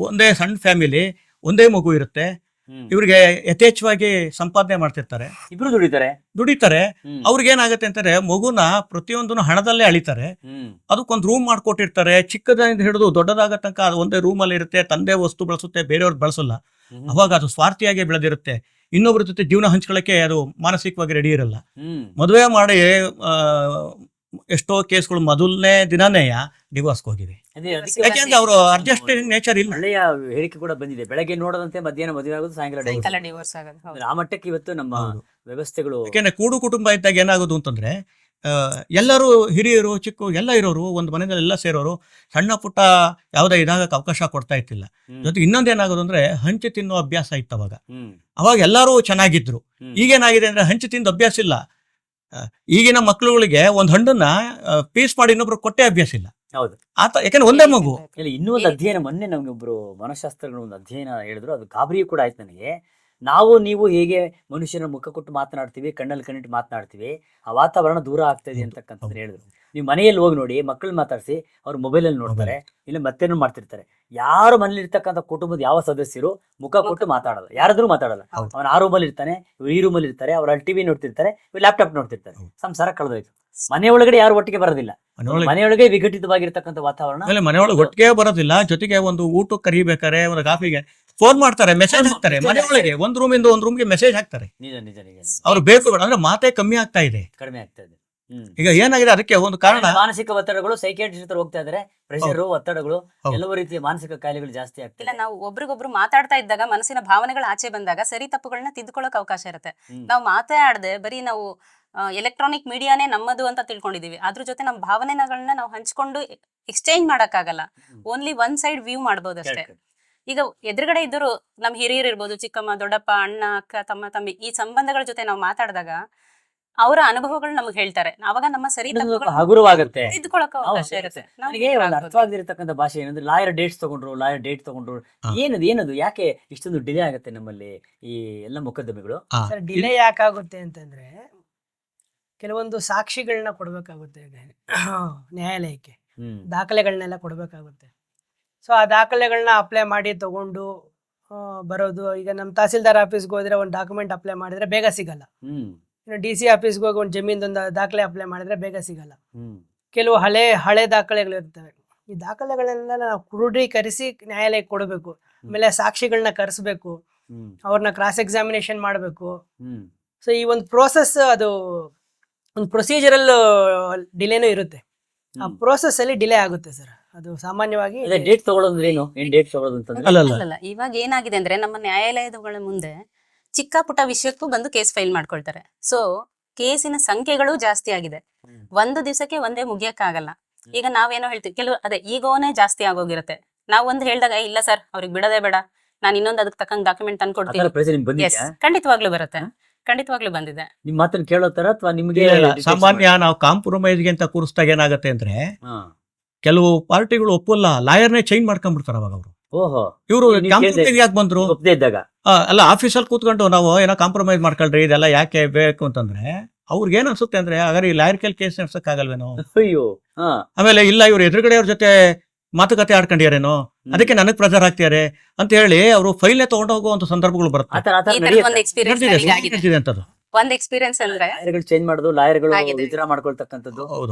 Speaker 2: ಒಂದೇ ಸಣ್ಣ ಫ್ಯಾಮಿಲಿ, ಒಂದೇ ಮಗು ಇರುತ್ತೆ, ಇವ್ರಿಗೆ ಯಥೇಚ್ಛವಾಗಿ ಸಂಪಾದನೆ ಮಾಡ್ತಿರ್ತಾರೆ,
Speaker 1: ಇಬ್ರು ದುಡಿತಾರೆ.
Speaker 2: ಅವ್ರಿಗೆ ಏನಾಗುತ್ತೆ ಅಂತಾರೆ, ಮಗುನ ಪ್ರತಿಯೊಂದನ್ನು ಹಣದಲ್ಲೇ ಅಳಿತಾರೆ. ಅದಕ್ಕೊಂದು ರೂಮ್ ಮಾಡ್ಕೊಟ್ಟಿರ್ತಾರೆ, ಚಿಕ್ಕದಿಂದ ಹಿಡಿದು ದೊಡ್ಡದಾಗ ತನಕ ಅದು ಒಂದೇ ರೂಮಲ್ಲಿ ಇರುತ್ತೆ. ತಂದೆ ವಸ್ತು ಬಳಸುತ್ತೆ, ಬೇರೆಯವ್ರು ಬಳಸಲ್ಲ. ಅವಾಗ ಅದು ಸ್ವಾರ್ಥಿಯಾಗಿ ಬೆಳೆದಿರುತ್ತೆ. ಇನ್ನೊಬ್ಬರ ಜೊತೆ ಜೀವನ ಹಂಚ್ಕೊಳ್ಳಕ್ಕೆ ಅದು ಮಾನಸಿಕವಾಗಿ ರೆಡಿ ಇರಲ್ಲ. ಮದುವೆ ಮಾಡಿ ಎಷ್ಟೋ ಕೇಸ್ಗಳು ಮೊದಲನೇ ದಿನನೇ ಡಿವೋರ್ಸ್ಗೆ ಹೋಗಿವೆ. ಯಾಕೆಂದ್ರೆ ಅವರು ಅಡ್ಜಸ್ಟಿಂಗ್ ನೇಚರ್ ಇಲ್ಲ.
Speaker 1: ಒಳ್ಳೆಯ ಹೇಳಿಕೆ ಕೂಡ ಬಂದಿದೆ, ಬೆಳಗ್ಗೆ ನೋಡದಂತೆ ಮಧ್ಯಾಹ್ನ ಮದುವೆ ಆಗೋದು, ಸಾಯಂಕಾಲ
Speaker 4: ಸಾಯಂಕಾಲ ಡಿವೋರ್ಸ್ ಆಗೋದು. ಹೌದು.
Speaker 1: ಆ ಮಟ್ಟಕ್ಕೆ ಇವತ್ತು ನಮ್ಮ
Speaker 2: ಹೌದು.
Speaker 1: ವ್ಯವಸ್ಥೆಗಳು.
Speaker 2: ಯಾಕೆಂದ್ರೆ ಕೂಡು ಕುಟುಂಬ ಇದ್ದಾಗ ಏನಾಗೋದು ಅಂತಂದ್ರೆ ಎಲ್ಲರೂ ಹಿರಿಯರು ಚಿಕ್ಕ ಎಲ್ಲ ಇರೋರು ಒಂದು ಮನೆಯಲ್ಲಿ ಎಲ್ಲ ಸೇರೋರು, ಸಣ್ಣ ಪುಟ್ಟ ಯಾವುದೇ ಇದಾಗಕ್ಕೆ ಅವಕಾಶ ಕೊಡ್ತಾ ಇತ್ತಿಲ್ಲ. ಜೊತೆಗೆ ಇನ್ನೊಂದೇನಾಗೋದು ಅಂದ್ರೆ ಹಂಚಿ ತಿನ್ನೋ ಅಭ್ಯಾಸ ಇತ್ತು ಅವಾಗ. ಅವಾಗ ಎಲ್ಲರೂ ಚೆನ್ನಾಗಿದ್ರು. ಈಗೇನಾಗಿದೆ ಅಂದ್ರೆ ಹಂಚಿ ತಿಂದು ಅಭ್ಯಾಸ ಇಲ್ಲ. ಈಗಿನ ಮಕ್ಕಳುಗಳಿಗೆ ಒಂದು ಹಣ್ಣನ್ನ ಪೀಸ್ ಮಾಡಿ ಇನ್ನೊಬ್ರು ಕೊಟ್ಟೆ ಅಭ್ಯಾಸ ಇಲ್ಲ.
Speaker 1: ಹೌದು.
Speaker 2: ಯಾಕಂದ್ರೆ ಒಂದೇ ಮಗು.
Speaker 1: ಇಲ್ಲ, ಇನ್ನೂ ಒಂದು ಅಧ್ಯಯನ ಮೊನ್ನೆ ನಮ್ಗೆ ಒಬ್ರು ಮನಃಶಾಸ್ತ್ರಗಳು ಒಂದು ಅಧ್ಯಯನ ಹೇಳಿದ್ರು, ಅದು ಗಾಬರಿಯೂ ಕೂಡ ಆಯ್ತು ನನಗೆ. ನೀವು ಹೇಗೆ ಮನುಷ್ಯನ ಮುಖ ಕೊಟ್ಟು ಮಾತನಾಡ್ತೀವಿ, ಕಣ್ಣಲ್ಲಿ ಕಣ್ಣಿಟ್ಟು ಮಾತನಾಡ್ತೀವಿ, ಆ ವಾತಾವರಣ ದೂರ ಆಗ್ತಾ ಇದೆ ಅಂತಕ್ಕಂಥದ್ದು ಹೇಳಿದ್ರು. ನೀವು ಮನೆಯಲ್ಲಿ ಹೋಗಿ ನೋಡಿ, ಮಕ್ಕಳು ಮಾತಾಡಿಸಿ, ಅವ್ರು ಮೊಬೈಲಲ್ಲಿ ನೋಡ್ತಾರೆ, ಇಲ್ಲ ಮತ್ತೇನೋ ಮಾಡ್ತಿರ್ತಾರೆ. ಯಾರು ಮನೇಲಿ ಇರ್ತಕ್ಕಂಥ ಕುಟುಂಬದ ಯಾವ ಸದಸ್ಯರು ಮುಖ ಕೊಟ್ಟು ಮಾತಾಡಲ್ಲ, ಯಾರಾದ್ರೂ ಮಾತಾಡಲ್ಲ. ಅವನ ಆ ರೂಮಲ್ಲಿ ಇರ್ತಾನೆ, ಇವ್ರು ಈ ರೂಮಲ್ಲಿ ಇರ್ತಾರೆ, ಅವ್ರ ಟಿವಿ ನೋಡ್ತಿರ್ತಾರೆ, ಇವ್ರು ಲ್ಯಾಪ್ಟಾಪ್ ನೋಡ್ತಿರ್ತಾರೆ. ಸಂಸಾರ ಕಳೆದೋಯ್ತು. ಮನೆ ಒಳಗಡೆ ಯಾರು ಒಟ್ಟಿಗೆ ಬರೋದಿಲ್ಲ, ಮನೆಯೊಳಗೆ ವಿಘಟಿತವಾಗಿರ್ತಕ್ಕಂಥ ವಾತಾವರಣ.
Speaker 2: ಮನೆಯೊಳಗೆ ಒಟ್ಟಿಗೆ ಬರೋದಿಲ್ಲ. ಜೊತೆಗೆ ಒಂದು ಊಟಕ್ಕೆ ಕರಿಬೇಕಾರೆ, ಒಂದು ಕಾಫಿಗೆ ಫೋನ್ ಮಾಡ್ತಾರೆ, ಮೆಸೇಜ್ ಹಾಕ್ತಾರೆ. ಮನೆಯೊಳಗೆ ಒಂದು ರೂಮಿಂದ ಒಂದು ರೂಮ್ಗೆ ಮೆಸೇಜ್ ಹಾಕ್ತಾರೆ.
Speaker 1: ನಿಜ ನಿಜ ನಿಜ.
Speaker 2: ಅವ್ರು ಬೇಕು ಅಂದ್ರೆ ಮಾತೇ ಕಮ್ಮಿ ಆಗ್ತಾ ಇದೆ,
Speaker 1: ಕಡಿಮೆ ಆಗ್ತಾ ಇದೆ.
Speaker 2: ಈಗ ಏನಾಗಿದೆ ಅದಕ್ಕೆ ಒಂದು ಕಾರಣ
Speaker 1: ಮಾನಸಿಕ ಒತ್ತಡಗಳು. ಸೈಕಿಯಾಟ್ರಿಸ್ಟ್ ಹತ್ರ ಹೋಗ್ತಾ ಇದಾರೆ, ಪ್ರೆಷರ್, ಒತ್ತಡಗಳು, ಎಲ್ಲವೂ ರೀತಿಯ ಮಾನಸಿಕ ಕಾಯಿಲೆಗಳು ಜಾಸ್ತಿ
Speaker 4: ಇಲ್ಲ,
Speaker 1: ಆಗ್ತಿಲ್ಲ.
Speaker 4: ನಾವು ಒಬ್ರಿಗೊಬ್ರು ಮಾತಾಡ್ತಾ ಇದ್ದಾಗ ಮನಸ್ಸಿನ ಭಾವನೆಗಳು ಆಚೆ ಬಂದಾಗ ಸರಿ ತಪ್ಪುಗಳನ್ನ ತಿದ್ದುಕೊಳ್ಳೋಕೆ ಅವಕಾಶ ಇರುತ್ತೆ. ನಾವು ಮಾತಾಡದೆ ಬರೀ ನಾವು ಎಲೆಕ್ಟ್ರಾನಿಕ್ ಮೀಡಿಯಾನೇ ನಮ್ಮದು ಅಂತ ತಿಳ್ಕೊಂಡಿದೀವಿ. ಅದ್ರ ಜೊತೆ ನಮ್ಮ ಭಾವನೆಗಳನ್ನ ನಾವು ಹಂಚ್ಕೊಂಡು ಎಕ್ಸ್ಚೇಂಜ್ ಮಾಡಕ್ಕಾಗಲ್ಲ. ಓನ್ಲಿ ಒನ್ ಸೈಡ್ ವ್ಯೂ ಮಾಡ್ಬೋದು ಅಷ್ಟೇ. ಈಗ ಎದುರುಗಡೆ ಇದ್ದರು ನಮ್ ಹಿರಿಯರು ಇರ್ಬೋದು, ಚಿಕ್ಕಮ್ಮ, ದೊಡ್ಡಪ್ಪ, ಅಣ್ಣ, ಅಕ್ಕ, ತಮ್ಮ, ತಂಗಿ, ಈ ಸಂಬಂಧಗಳ ಜೊತೆ ನಾವು ಮಾತಾಡಿದಾಗ ಅವರ ಅನುಭವಗಳು ನಮ್ಗೆ ಹೇಳ್ತಾರೆ. ಅವಾಗ ನಮ್ಮ ಸರಿ
Speaker 1: ಹಗುರವಾಗುತ್ತೆ,
Speaker 4: ತಿದ್ದುಕೊಳ್ಳೋಕೆ ಅವಕಾಶ ಇರುತ್ತೆ.
Speaker 1: ನನಗೆ ಒಂದು ಅರ್ಥವಾಗದಿರತಕ್ಕಂಥ ಭಾಷೆ ಏನಂದ್ರೆ, ಲಾಯರ್ ಡೇಟ್ ತಗೊಂಡ್ರು ಏನದು ಯಾಕೆ ಇಷ್ಟೊಂದು ಡಿಲೇ ಆಗುತ್ತೆ ನಮ್ಮಲ್ಲಿ ಈ ಎಲ್ಲ ಮೊಕದ್ದಮೆಗಳು?
Speaker 3: ಡಿಲೇ ಯಾಕಾಗುತ್ತೆ ಅಂತಂದ್ರೆ, ಕೆಲವೊಂದು ಸಾಕ್ಷಿಗಳನ್ನ ಕೊಡ್ಬೇಕಾಗುತ್ತೆ ನ್ಯಾಯಾಲಯಕ್ಕೆ, ದಾಖಲೆಗಳನ್ನೆಲ್ಲ ಕೊಡ್ಬೇಕಾಗುತ್ತೆ. ಸೊ ಆ ದಾಖಲೆಗಳನ್ನ ಅಪ್ಲೈ ಮಾಡಿ ತಗೊಂಡು ಬರೋದು. ಈಗ ನಮ್ಮ ತಹಸೀಲ್ದಾರ್ ಆಫೀಸ್ಗೆ ಹೋದ್ರೆ ಒಂದು ಡಾಕ್ಯುಮೆಂಟ್ ಅಪ್ಲೈ ಮಾಡಿದ್ರೆ ಬೇಗ ಸಿಗಲ್ಲ. ಇನ್ನು DC ಆಫೀಸ್ಗೆ ಹೋಗಿ ಒಂದು ಜಮೀನ್ದೊಂದು ದಾಖಲೆ ಅಪ್ಲೈ ಮಾಡಿದ್ರೆ ಬೇಗ ಸಿಗಲ್ಲ. ಕೆಲವು ಹಳೆ ದಾಖಲೆಗಳು ಇರ್ತವೆ. ಈ ದಾಖಲೆಗಳನ್ನೆಲ್ಲ ನಾವು ಕ್ರೋಢೀಕರಿಸಿ ನ್ಯಾಯಾಲಯಕ್ಕೆ ಕೊಡಬೇಕು. ಆಮೇಲೆ ಸಾಕ್ಷಿಗಳನ್ನ ಕರೆಸ್ಬೇಕು, ಅವ್ರನ್ನ ಕ್ರಾಸ್ ಎಕ್ಸಾಮಿನೇಷನ್ ಮಾಡಬೇಕು. ಸೊ ಈ ಒಂದು ಪ್ರೋಸೆಸ್, ಅದು ಒಂದು ಪ್ರೊಸೀಜರಲ್ ಡಿಲೇನೂ ಇರುತ್ತೆ. ಆ ಪ್ರೋಸೆಸ್ ಅಲ್ಲಿ ಡಿಲೇ ಆಗುತ್ತೆ ಸರ್. ಅದು ಸಾಮಾನ್ಯವಾಗಿ
Speaker 1: ಡೇಟ್ ತಗೊಳ್ಳೋದ್ರೆ ಏನು ಡೇಟ್ ತಗೊಳ್ಳೋದು ಅಂತಂದ್ರೆ
Speaker 4: ಅಲ್ಲ. ಇವಾಗ ಏನಾಗಿದೆ ಅಂದ್ರೆ, ನಮ್ಮ ನ್ಯಾಯಾಲಯಗಳ ಮುಂದೆ ಚಿಕ್ಕ ಪುಟ್ಟ ವಿಷಯಕ್ಕೂ ಬಂದು ಕೇಸ್ ಫೈಲ್ ಮಾಡ್ಕೊಳ್ತಾರೆ. ಸೊ ಕೇಸಿನ ಸಂಖ್ಯೆಗಳು ಜಾಸ್ತಿ ಆಗಿದೆ. ಒಂದು ದಿವಸಕ್ಕೆ ಒಂದೇ ಮುಗಿಯಕ್ಕಾಗಲ್ಲ. ಈಗ ನಾವೇನೋ ಹೇಳ್ತೀವಿ, ಕೆಲವು ಅದೇ ಈಗೋನೇ ಜಾಸ್ತಿ ಆಗೋಗಿರುತ್ತೆ. ನಾವು ಒಂದು ಹೇಳಿದಾಗ, ಇಲ್ಲ ಸರ್ ಅವ್ರಿಗೆ ಬಿಡೋದೇ ಬೇಡ, ನಾನು ಇನ್ನೊಂದು ಅದಕ್ಕೆ ತಕ್ಕಂಗೆ ಡಾಕ್ಯುಮೆಂಟ್ ತಂದ್ಕೊಡ್ತೀನಿ. ಖಂಡಿತವಾಗ್ಲೂ ಬರುತ್ತೆ, ಖಂಡಿತವಾಗ್ಲೂ ಬಂದಿದೆ.
Speaker 1: ನಿಮ್ ಮಾತನ್ನ ಕೇಳೋ ತರ ಅಥವಾ ನಿಮ್ಗೆ
Speaker 2: ಸಾಮಾನ್ಯ ನಾವು ಕಾಂಪ್ರಮೈಸ್ಗೆ ಅಂತ ಕೂರಿಸಿದಾಗ ಏನಾಗುತ್ತೆ ಅಂದ್ರೆ, ಕೆಲವು ಪಾರ್ಟಿಗಳು ಒಪ್ಪಲ್ಲ, ಲಾಯರ್ನೇ ಚೇಂಜ್ ಮಾಡ್ಕೊಂಡ್ಬಿಡ್ತಾರ ಅವಾಗ ಅವರು. ಇವರು ಯಾಕೆ ಬಂದ್ರು
Speaker 1: ಇದ್ದಾಗ
Speaker 2: ಅಲ್ಲ, ಆಫೀಸಲ್ಲಿ ಕೂತ್ಕೊಂಡು ನಾವು ಏನೋ ಕಾಂಪ್ರಮೈಸ್ ಮಾಡ್ಕೊಳ್ರಿ, ಇದೆಲ್ಲ ಯಾಕೆ ಬೇಕು ಅಂತಂದ್ರೆ ಅವ್ರಿಗೆ ಏನ್ ಅನ್ಸುತ್ತೆ ಅಂದ್ರೆ, ಹಾಗಾದ್ರೆ ಈ ಲಾಯರ್ ಕೇಳಿ ಕೇಸ್ ನಡ್ಸಕ್ ಆಗಲ್ವೇನೋ.
Speaker 1: ಅಯ್ಯೋ.
Speaker 2: ಆಮೇಲೆ ಇಲ್ಲ, ಇವ್ರು ಎದುರುಗಡೆಯವ್ರ ಜೊತೆ ಮಾತುಕತೆ ಆಡ್ಕೊಂಡಿಯಾರೇನೋ, ಅದಕ್ಕೆ ನನಗ್ ಪ್ರೆಜರ್ ಆಗ್ತಿದ್ದಾರೆ ಅಂತ ಹೇಳಿ ಅವರು ಫೈಲ್ನೇ ತಗೊಂಡು ಹೋಗುವಂತ ಸಂದರ್ಭಗಳು ಬರುತ್ತೆ.
Speaker 4: ಒಂದ್ ಎಕ್ಸ್ಪೀರಿಯನ್ಸ್ ಅಂದ್ರೆ
Speaker 1: ಚೇಂಜ್ ಮಾಡೋದು, ಲಾಯರ್ಗಳು ವಿತ್ಡ್ರಾ ಮಾಡ್ಕೊಳ್ತಕ್ಕಂಥದ್ದು.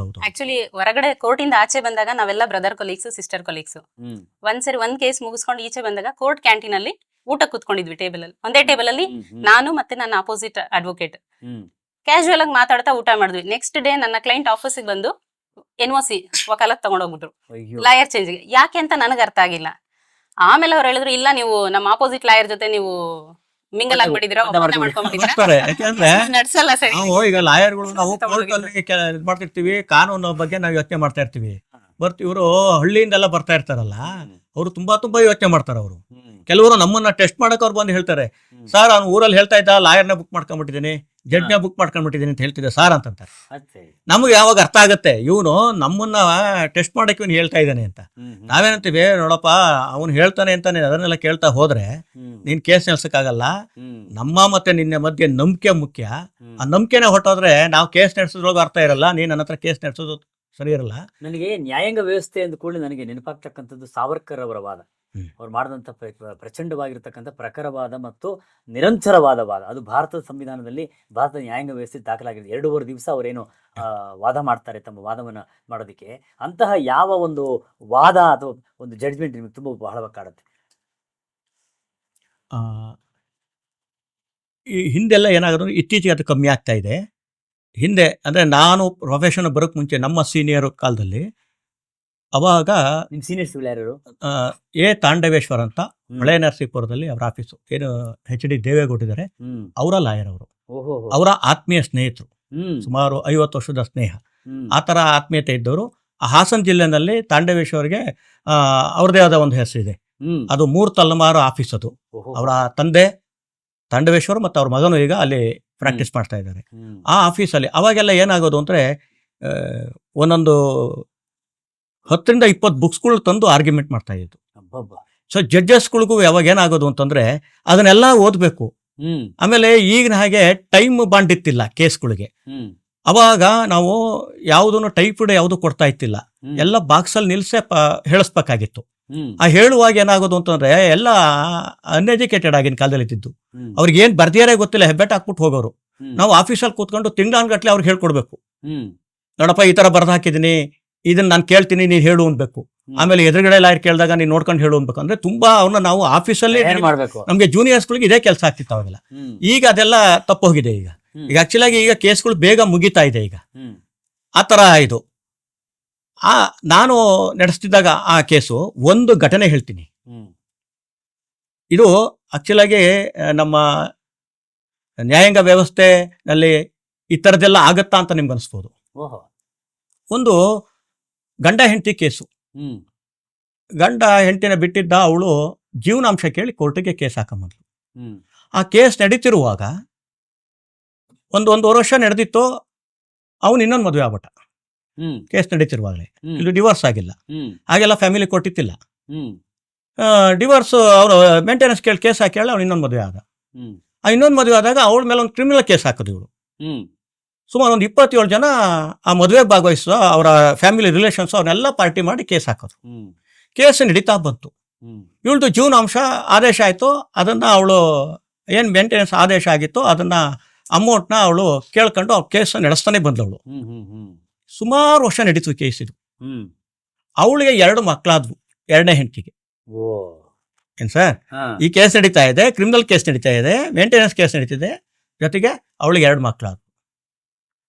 Speaker 4: ಆಕ್ಚುಲಿ ಹೊರಗಡೆ ಕೋರ್ಟ್ ಇಂದ ಆಚೆ ಬಂದಾಗ ನಾವೆಲ್ಲ ಬ್ರದರ್ ಕೊಲೀಗ್ಸ್, ಸಿಸ್ಟರ್ ಕೊಲೀಗ್ಸ್. ಒಂದ್ಸರಿ ಒಂದ್ ಕೇಸ್ ಮುಗಿಸ್ಕೊಂಡು ಈಚೆ ಬಂದಾಗ ಕೋರ್ಟ್ ಕ್ಯಾಂಟೀನ್ ಅಲ್ಲಿ ಊಟ ಕೂತ್ಕೊಂಡಿದ್ವಿ, ಟೇಬಲ್ ಅಲ್ಲಿ, ಒಂದೇ ಟೇಬಲ್ ಅಲ್ಲಿ ನಾನು ಮತ್ತೆ ನನ್ನ ಅಪೋಸಿಟ್ ಅಡ್ವೊಕೇಟ್ ಕ್ಯಾಶುವಲ್ ಆಗಿ ಮಾತಾಡ್ತಾ ಊಟ ಮಾಡಿದ್ವಿ. ನೆಕ್ಸ್ಟ್ ಡೇ ನನ್ನ ಕ್ಲೈಂಟ್ ಆಫೀಸಿಗೆ ಬಂದು NOC ವಕಾಲತ್ ತಗೊಂಡೋಗ್ಬಿಟ್ರು ಲಾಯರ್ ಚೇಂಜ್ಗೆ. ಯಾಕೆ ಅಂತ ನನಗೆ ಅರ್ಥ ಆಗಿಲ್ಲ. ಆಮೇಲೆ ಅವ್ರು ಹೇಳಿದ್ರು, ಇಲ್ಲ ನೀವು ನಮ್ಮ ಆಪೋಸಿಟ್ ಲಾಯರ್ ಜೊತೆ ನೀವು ಮಿಂಗಲ್ ಆಗ್ಬಿಟ್ಟಿದ್ದೀರಾ, ನಡ್ಸಲ್ಲ ಸರ್.
Speaker 2: ನಾವು ಈಗ ಲಾಯರ್ಗಳು ನಾವು ಕೋರ್ಟ್ ಅಲ್ಲಿ ಇದ್ ಮಾಡ್ತಿರ್ತೀವಿ, ಕಾನೂನು ಬಗ್ಗೆ ನಾವು ಯೋಚನೆ ಮಾಡ್ತಾ ಇರ್ತೀವಿ. ಬಟ್ ಇವರು ಹಳ್ಳಿಯಿಂದೆಲ್ಲ ಬರ್ತಾ ಇರ್ತಾರಲ್ಲ, ಅವರು ತುಂಬಾ ಯೋಚನೆ ಮಾಡ್ತಾರೆ. ಅವರು ಕೆಲವರು ನಮ್ಮನ್ನ ಟೆಸ್ಟ್ ಮಾಡಕ್ ಅವ್ರು ಬಂದು ಹೇಳ್ತಾರೆ, ಸರ್ ಅವ್ನು ಊರಲ್ಲಿ ಹೇಳ್ತಾ ಇದ್ದ ಲಾಯರ್ನ ಬುಕ್ ಮಾಡ್ಕೊಂಡ್ಬಿಟ್ಟಿದ್ದೀನಿ, ಜಡ್ಜ್ನ ಬುಕ್ ಮಾಡ್ಕೊಂಡ್ಬಿಟ್ಟಿದ್ದೀನಿ ಅಂತ ಹೇಳ್ತಿದ್ದೆ ಸಾರ್ ಅಂತಂತಾರೆ. ನಮ್ಗೆ ಯಾವಾಗ ಅರ್ಥ ಆಗತ್ತೆ ಇವನು ನಮ್ಮನ್ನ ಟೆಸ್ಟ್ ಮಾಡಕ್ಕೆ ಇವನು ಹೇಳ್ತಾ ಇದ್ದಾನೆ ಅಂತ. ನಾವೇನಂತೀವಿ, ನೋಡಪ್ಪ ಅವನು ಹೇಳ್ತಾನೆ ಅಂತಾನೆ ಅದನ್ನೆಲ್ಲ ಕೇಳ್ತಾ ಹೋದ್ರೆ ನೀನ್ ಕೇಸ್ ನಡೆಸಕ್ಕಾಗಲ್ಲ. ನಮ್ಮ ಮತ್ತೆ ನಿನ್ನೆ ಮಧ್ಯೆ ನಂಬಿಕೆ ಮುಖ್ಯ. ಆ ನಂಬಿಕೆನೇ ಹೊಟ್ಟೋದ್ರೆ ನಾವು ಕೇಸ್ ನಡೆಸೋದ್ರೊಳಗೆ ಅರ್ಥ ಇರಲ್ಲ, ನೀನ್ ನನ್ನ ಹತ್ರ ಕೇಸ್ ನಡೆಸೋದು ಸರಿ ಇರಲ್ಲ.
Speaker 1: ನನಗೆ ನ್ಯಾಯಾಂಗ ವ್ಯವಸ್ಥೆ ಅಂದ ಕೂಡಲೇ ನನಗೆ ನೆನಪಾಗ್ತಕ್ಕಂಥದ್ದು ಸಾವರ್ಕರ್ ಅವರ ವಾದ. ಅವ್ರು ಮಾಡಿದಂಥ ಪ್ರಚಂಡವಾಗಿರ್ತಕ್ಕಂಥ ಪ್ರಖರವಾದ ಮತ್ತು ನಿರಂತರವಾದ ವಾದ. ಅದು ಭಾರತದ ಸಂವಿಧಾನದಲ್ಲಿ, ಭಾರತದ ನ್ಯಾಯಾಂಗ ವ್ಯವಸ್ಥೆ ದಾಖಲಾಗಿದೆ. 2.5 ದಿವಸ ಅವರೇನು ವಾದ ಮಾಡ್ತಾರೆ ತಮ್ಮ ವಾದವನ್ನು ಮಾಡೋದಕ್ಕೆ. ಅಂತಹ ಯಾವ ಒಂದು ವಾದ ಅಥವಾ ಒಂದು ಜಡ್ಜ್ಮೆಂಟ್ ನಿಮಗೆ ತುಂಬ ಬಹಳವಾಗಿ ಕಾಡುತ್ತೆ?
Speaker 2: ಈ ಹಿಂದೆಲ್ಲ ಏನಾಗೋದು, ಇತ್ತೀಚೆಗೆ ಅದು ಕಮ್ಮಿ ಆಗ್ತಾ ಇದೆ. ಹಿಂದೆ ಅಂದರೆ ನಾನು ಪ್ರೊಫೆಷನ್ ಬರೋಕ್ಕೆ ಮುಂಚೆ ನಮ್ಮ ಸೀನಿಯರ್ ಕಾಲದಲ್ಲಿ ಅವಾಗ
Speaker 1: ನಿಮ್ ಸೀನಿಯರ್ಸ್ ಯಾರು?
Speaker 2: ಎ ತಾಂಡವೇಶ್ವರ್ ಅಂತ ಹಳೆ ನರಸೀಪುರದಲ್ಲಿ ಅವರ ಆಫೀಸು ಏನು HD ದೇವೇಗೌಡಿದ್ದಾರೆ, ಅವರ ಲಾಯರ್ ಅವರು, ಅವರ ಆತ್ಮೀಯ ಸ್ನೇಹಿತರು, ಸುಮಾರು 50 ವರ್ಷದ ಸ್ನೇಹ, ಆ ಥರ ಆತ್ಮೀಯತೆ ಇದ್ದವರು. ಹಾಸನ ಜಿಲ್ಲೆನಲ್ಲಿ ತಾಂಡವೇಶ್ವರ್ಗೆ ಅವ್ರದೇ ಆದ ಒಂದು ಹೆಸರಿದೆ. ಅದು 3 ತಲೆಮಾರು ಆಫೀಸ್ ಅದು. ಅವರ ತಂದೆ ತಾಂಡವೇಶ್ವರ್ ಮತ್ತು ಅವ್ರ ಮಗನು ಈಗ ಅಲ್ಲಿ ಪ್ರಾಕ್ಟೀಸ್ ಮಾಡ್ತಾ ಇದ್ದಾರೆ ಆ ಆಫೀಸಲ್ಲಿ. ಅವಾಗೆಲ್ಲ ಏನಾಗೋದು ಅಂದರೆ ಒಂದೊಂದು 10 ರಿಂದ 20 ಬುಕ್ಸ್ಗಳು ತಂದು ಆರ್ಗ್ಯುಮೆಂಟ್ ಮಾಡ್ತಾ ಇದ್ದು. ಸೊ ಜಡ್ಜಸ್ಗಳಿಗೂ ಯಾವಾಗ ಏನಾಗೋದು ಅಂತಂದ್ರೆ ಅದನ್ನೆಲ್ಲ ಓದಬೇಕು. ಆಮೇಲೆ ಈಗಿನ ಹಾಗೆ ಟೈಮ್ ಬಾಂಡ್ ಇತ್ತಿಲ್ಲ ಕೇಸ್ಗಳಿಗೆ. ಅವಾಗ ನಾವು ಯಾವುದನ್ನು ಟೈಪ್ಡ್ ಯಾವುದು ಕೊಡ್ತಾ ಇತ್ತಿಲ್ಲ, ಎಲ್ಲ ಬಾಕ್ಸಲ್ಲಿ ನಿಲ್ಸೆ ಹೇಳಿಸ್ಬೇಕಾಗಿತ್ತು. ಆ ಹೇಳುವಾಗ ಏನಾಗೋದು ಅಂತಂದ್ರೆ ಎಲ್ಲ ಅನ್ಎಜುಕೇಟೆಡ್ ಆಗಿನ ಕಾಲದಲ್ಲಿ ಇದ್ದಿದ್ದು. ಅವ್ರಿಗೆ ಏನ್ ಬರ್ದಿಯಾರೇ ಗೊತ್ತಿಲ್ಲ, ಹೆಬ್ಬೆಟ್ ಹಾಕ್ಬಿಟ್ಟು ಹೋಗೋರು. ನಾವು ಆಫೀಸಲ್ಲಿ ಕೂತ್ಕೊಂಡು ತಿಂಗಳಾನ್ಗಟ್ಲೆ ಅವ್ರಿಗೆ ಹೇಳ್ಕೊಡ್ಬೇಕು. ನೋಡಪ್ಪ ಈ ತರ ಬರ್ದು ಹಾಕಿದೀನಿ, ಇದನ್ನ ನಾನು ಕೇಳ್ತೀನಿ, ನೀನು ಹೇಳು ಅನ್ಬೇಕು. ಆಮೇಲೆ ಎದುರುಗಡೆ ಲಾಯರ್ ಕೇಳಿದಾಗ ನೀನು ನೋಡ್ಕೊಂಡು ಹೇಳು ಅನ್ಬೇಕು. ಅಂದ್ರೆ ತುಂಬಾ ಅವ್ರನ್ನ ನಾವು ಆಫೀಸಲ್ಲಿ
Speaker 1: ಮಾಡ್ಬೇಕು.
Speaker 2: ನಮ್ಗೆ ಜೂನಿಯರ್ಸ್ಗಳಿಗೆ ಇದೇ ಕೆಲಸ ಆಗ್ತಿತ್ತು ಅವಾಗೆಲ್ಲ. ಈಗ ಅದೆಲ್ಲ ತಪ್ಪು ಹೋಗಿದೆ. ಈಗ ಆಕ್ಚುಲಿ ಆಗಿ ಈಗ ಕೇಸ್ಗಳು ಬೇಗ ಮುಗಿತಾ ಇದೆ ಈಗ. ಆ ತರ ಇದು ನಾನು ನಡೆಸ್ತಿದ್ದಾಗ ಆ ಕೇಸು ಒಂದು ಘಟನೆ ಹೇಳ್ತೀನಿ. ಇದು ಆಕ್ಚುಲಾಗಿ ನಮ್ಮ ನ್ಯಾಯಾಂಗ ವ್ಯವಸ್ಥೆನಲ್ಲಿ ಈ ಥರದ್ದೆಲ್ಲ ಆಗತ್ತಾ ಅಂತ ನಿಮ್ಗೆ ಅನಿಸ್ಬೋದು. ಒಂದು ಗಂಡ ಹೆಂಡತಿ ಕೇಸು. ಗಂಡ ಹೆಂಡತಿನ ಬಿಟ್ಟಿದ್ದ, ಅವಳು ಜೀವನಾಂಶ ಕೇಳಿ ಕೋರ್ಟಿಗೆ ಕೇಸ್ ಹಾಕೊಂಬಂದ್ಲು. ಆ ಕೇಸ್ ನಡೀತಿರುವಾಗ ಒಂದೂವರೆ ವರ್ಷ ನಡೆದಿತ್ತು. ಅವನು ಇನ್ನೊಂದು ಮದುವೆ ಆಗ್ಬಿಟ್ಟ ಕೇಸ್ ನಡೀತಿರುವಾಗಲೇ. ಇಲ್ಲಿ ಡಿವೋರ್ಸ್ ಆಗಿಲ್ಲ, ಹಾಗೆಲ್ಲ ಫ್ಯಾಮಿಲಿ ಕೊಟ್ಟಿತ್ತಿಲ್ಲ. ಡಿವೋರ್ಸ್ ಅವರು ಮೇಂಟೆನೆನ್ಸ್ ಕೇಳಿ ಕೇಸ್ ಹಾಕಿ ಅವ್ನು ಇನ್ನೊಂದು ಮದುವೆ ಆದ. ಆ ಇನ್ನೊಂದು ಮದುವೆ ಆದಾಗ ಅವಳ ಮೇಲೆ ಒಂದು ಕ್ರಿಮಿನಲ್ ಕೇಸ್ ಹಾಕೋದು ಇವಳು. ಸುಮಾರು ಒಂದು 27 ಜನ ಆ ಮದುವೆಗೆ ಭಾಗವಹಿಸೋ ಅವರ ಫ್ಯಾಮಿಲಿ ರಿಲೇಷನ್ಸ್ ಅವ್ರನ್ನೆಲ್ಲ ಪಾರ್ಟಿ ಮಾಡಿ ಕೇಸ್ ಹಾಕೋದು. ಕೇಸ್ ನಡೀತಾ ಬಂತು. ಇವಳದು ಜೀವನಾಂಶ ಆದೇಶ ಆಯಿತು. ಅದನ್ನು ಅವಳು ಏನು ಮೇಂಟೆನೆನ್ಸ್ ಆದೇಶ ಆಗಿತ್ತು ಅದನ್ನು ಅಮೌಂಟ್ನ ಅವಳು ಕೇಳ್ಕೊಂಡು ಅವ್ರ ಕೇಸ್ ನಡೆಸ್ತಾನೆ ಬಂದವಳು. ಸುಮಾರು ವರ್ಷ ನಡೀತು ಕೇಸ್ ಇದು. ಅವಳಿಗೆ 2 ಮಕ್ಕಳಾದ್ವು, 2ನೇ ಹೆಂಡತಿಗೆ. ಏನ್ ಸರ್, ಈ ಕೇಸ್ ನಡೀತಾ ಇದೆ, ಕ್ರಿಮಿನಲ್ ಕೇಸ್ ನಡೀತಾ ಇದೆ, ಮೇಂಟೆನೆನ್ಸ್ ಕೇಸ್ ನಡೀತಿದೆ, ಜೊತೆಗೆ ಅವಳಿಗೆ 2 ಮಕ್ಕಳಾದ್ವು.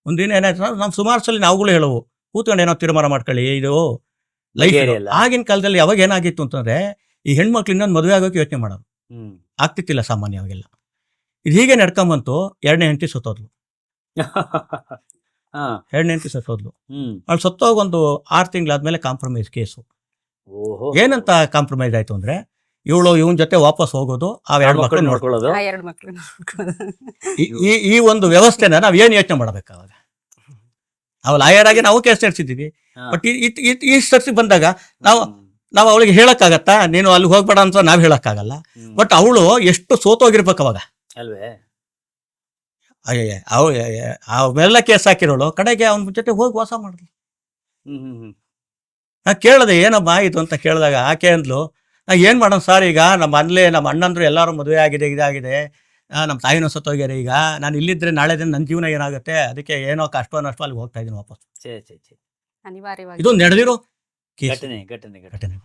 Speaker 2: ಒಂದಿನ ಏನಾಯ್ತು, ನಾವು ಸುಮಾರು ಸಲ ನಾವುಗಳು ಹೇಳವು, ಕೂತ್ಕೊಂಡು ಏನೋ ತೀರ್ಮಾನ ಮಾಡ್ಕೊಳ್ಳಿ, ಇದು ಲೈಫ್. ಆಗಿನ ಕಾಲದಲ್ಲಿ ಯಾವಾಗ ಏನಾಗಿತ್ತು ಅಂತಂದ್ರೆ ಈ ಹೆಣ್ಮಕ್ಳು ಇನ್ನೊಂದು ಮದುವೆ ಆಗೋಕೆ ಯೋಚನೆ ಮಾಡೋದು ಆಗ್ತಿತ್ತಿಲ್ಲ ಸಾಮಾನ್ಯವಾಗೆಲ್ಲ. ಇದು ಹೀಗೆ ನಡ್ಕೊಂಬಂತು. 2ನೇ ಹೆಂಡತಿ ಸತ್ತೋದ್ಲು. 2ನೇ ಹೆಂಡತಿ ಸತ್ತೋದ್ಲು. ಅವಳು ಸತ್ತೋಗ ಒಂದು 6 ತಿಂಗಳಾದ್ಮೇಲೆ ಕಾಂಪ್ರಮೈಸ್ ಕೇಸು. ಏನಂತ ಕಾಂಪ್ರಮೈಸ್ ಆಯ್ತು ಅಂದ್ರೆ, ಇವನ್ ಜೊತೆ ವಾಪಸ್ ಹೋಗೋದು, ಆ 2 ಮಕ್ಕಳು ನೋಡ್ಕೊಳ್ಳೋದು. ಈ ಒಂದು ವ್ಯವಸ್ಥೆನ ನಾವ್ ಏನ್ ಯೋಚನೆ ಮಾಡ್ಬೇಕಾವಾಗ? ನಾವು ಲಾಯರ್ ಆಗಿ ನಾವು ಕೇಸ್ ನಡೆಸಿದ್ದೀವಿ. ಬಟ್ ಈ ಸರ್ತಿ ಬಂದಾಗ ನಾವು ಅವಳಿಗೆ ಹೇಳಕ್ಕಾಗತ್ತಾ, ನೀನು ಅಲ್ಲಿ ಹೋಗ್ಬೇಡ ಅಂತ ನಾವ್ ಹೇಳಕ್ಕಾಗಲ್ಲ. ಬಟ್ ಅವಳು ಎಷ್ಟು ಸೋತೋಗಿರ್ಬೇಕು ಅವಾಗ
Speaker 1: ಅಲ್ವೇ?
Speaker 2: ಅವೆಲ್ಲ ಕೇಸ್ ಹಾಕಿರೋಳು ಕಡೆಗೆ ಅವನ ಜೊತೆ ಹೋಗಿ ವಾಸ ಮಾಡಿದ್ಲು. ನಾ ಕೇಳಿದೆ ಏನಮ್ಮ ಇದು ಅಂತ ಕೇಳಿದಾಗ ಆಕೆ ಅಂದ್ಲು, ನಾ ಏನು ಮಾಡೋಣ ಸರ್, ಈಗ ನಮ್ಮ ಅಣ್ಣಂದ್ರು ಎಲ್ಲರೂ ಮದುವೆ ಆಗಿದೆ, ಇದಾಗಿದೆ, ನಮ್ಮ ತಾಯಿನೂ ಸತ್ತೋಗ್ಯಾರ. ಈಗ ನಾನು ಇಲ್ಲಿದ್ರೆ ನಾಳೆ ದಿನ ನನ್ನ ಜೀವನ ಏನಾಗುತ್ತೆ, ಅದಕ್ಕೆ ಏನೋ ಕಷ್ಟೋ ನಷ್ಟೋ ಅಲ್ಲಿ ಹೋಗ್ತಾ ಇದ್ದೀನಿ ವಾಪಸ್. ಇದು ನಡೆದಿರೋ
Speaker 1: ಘಟನೆ.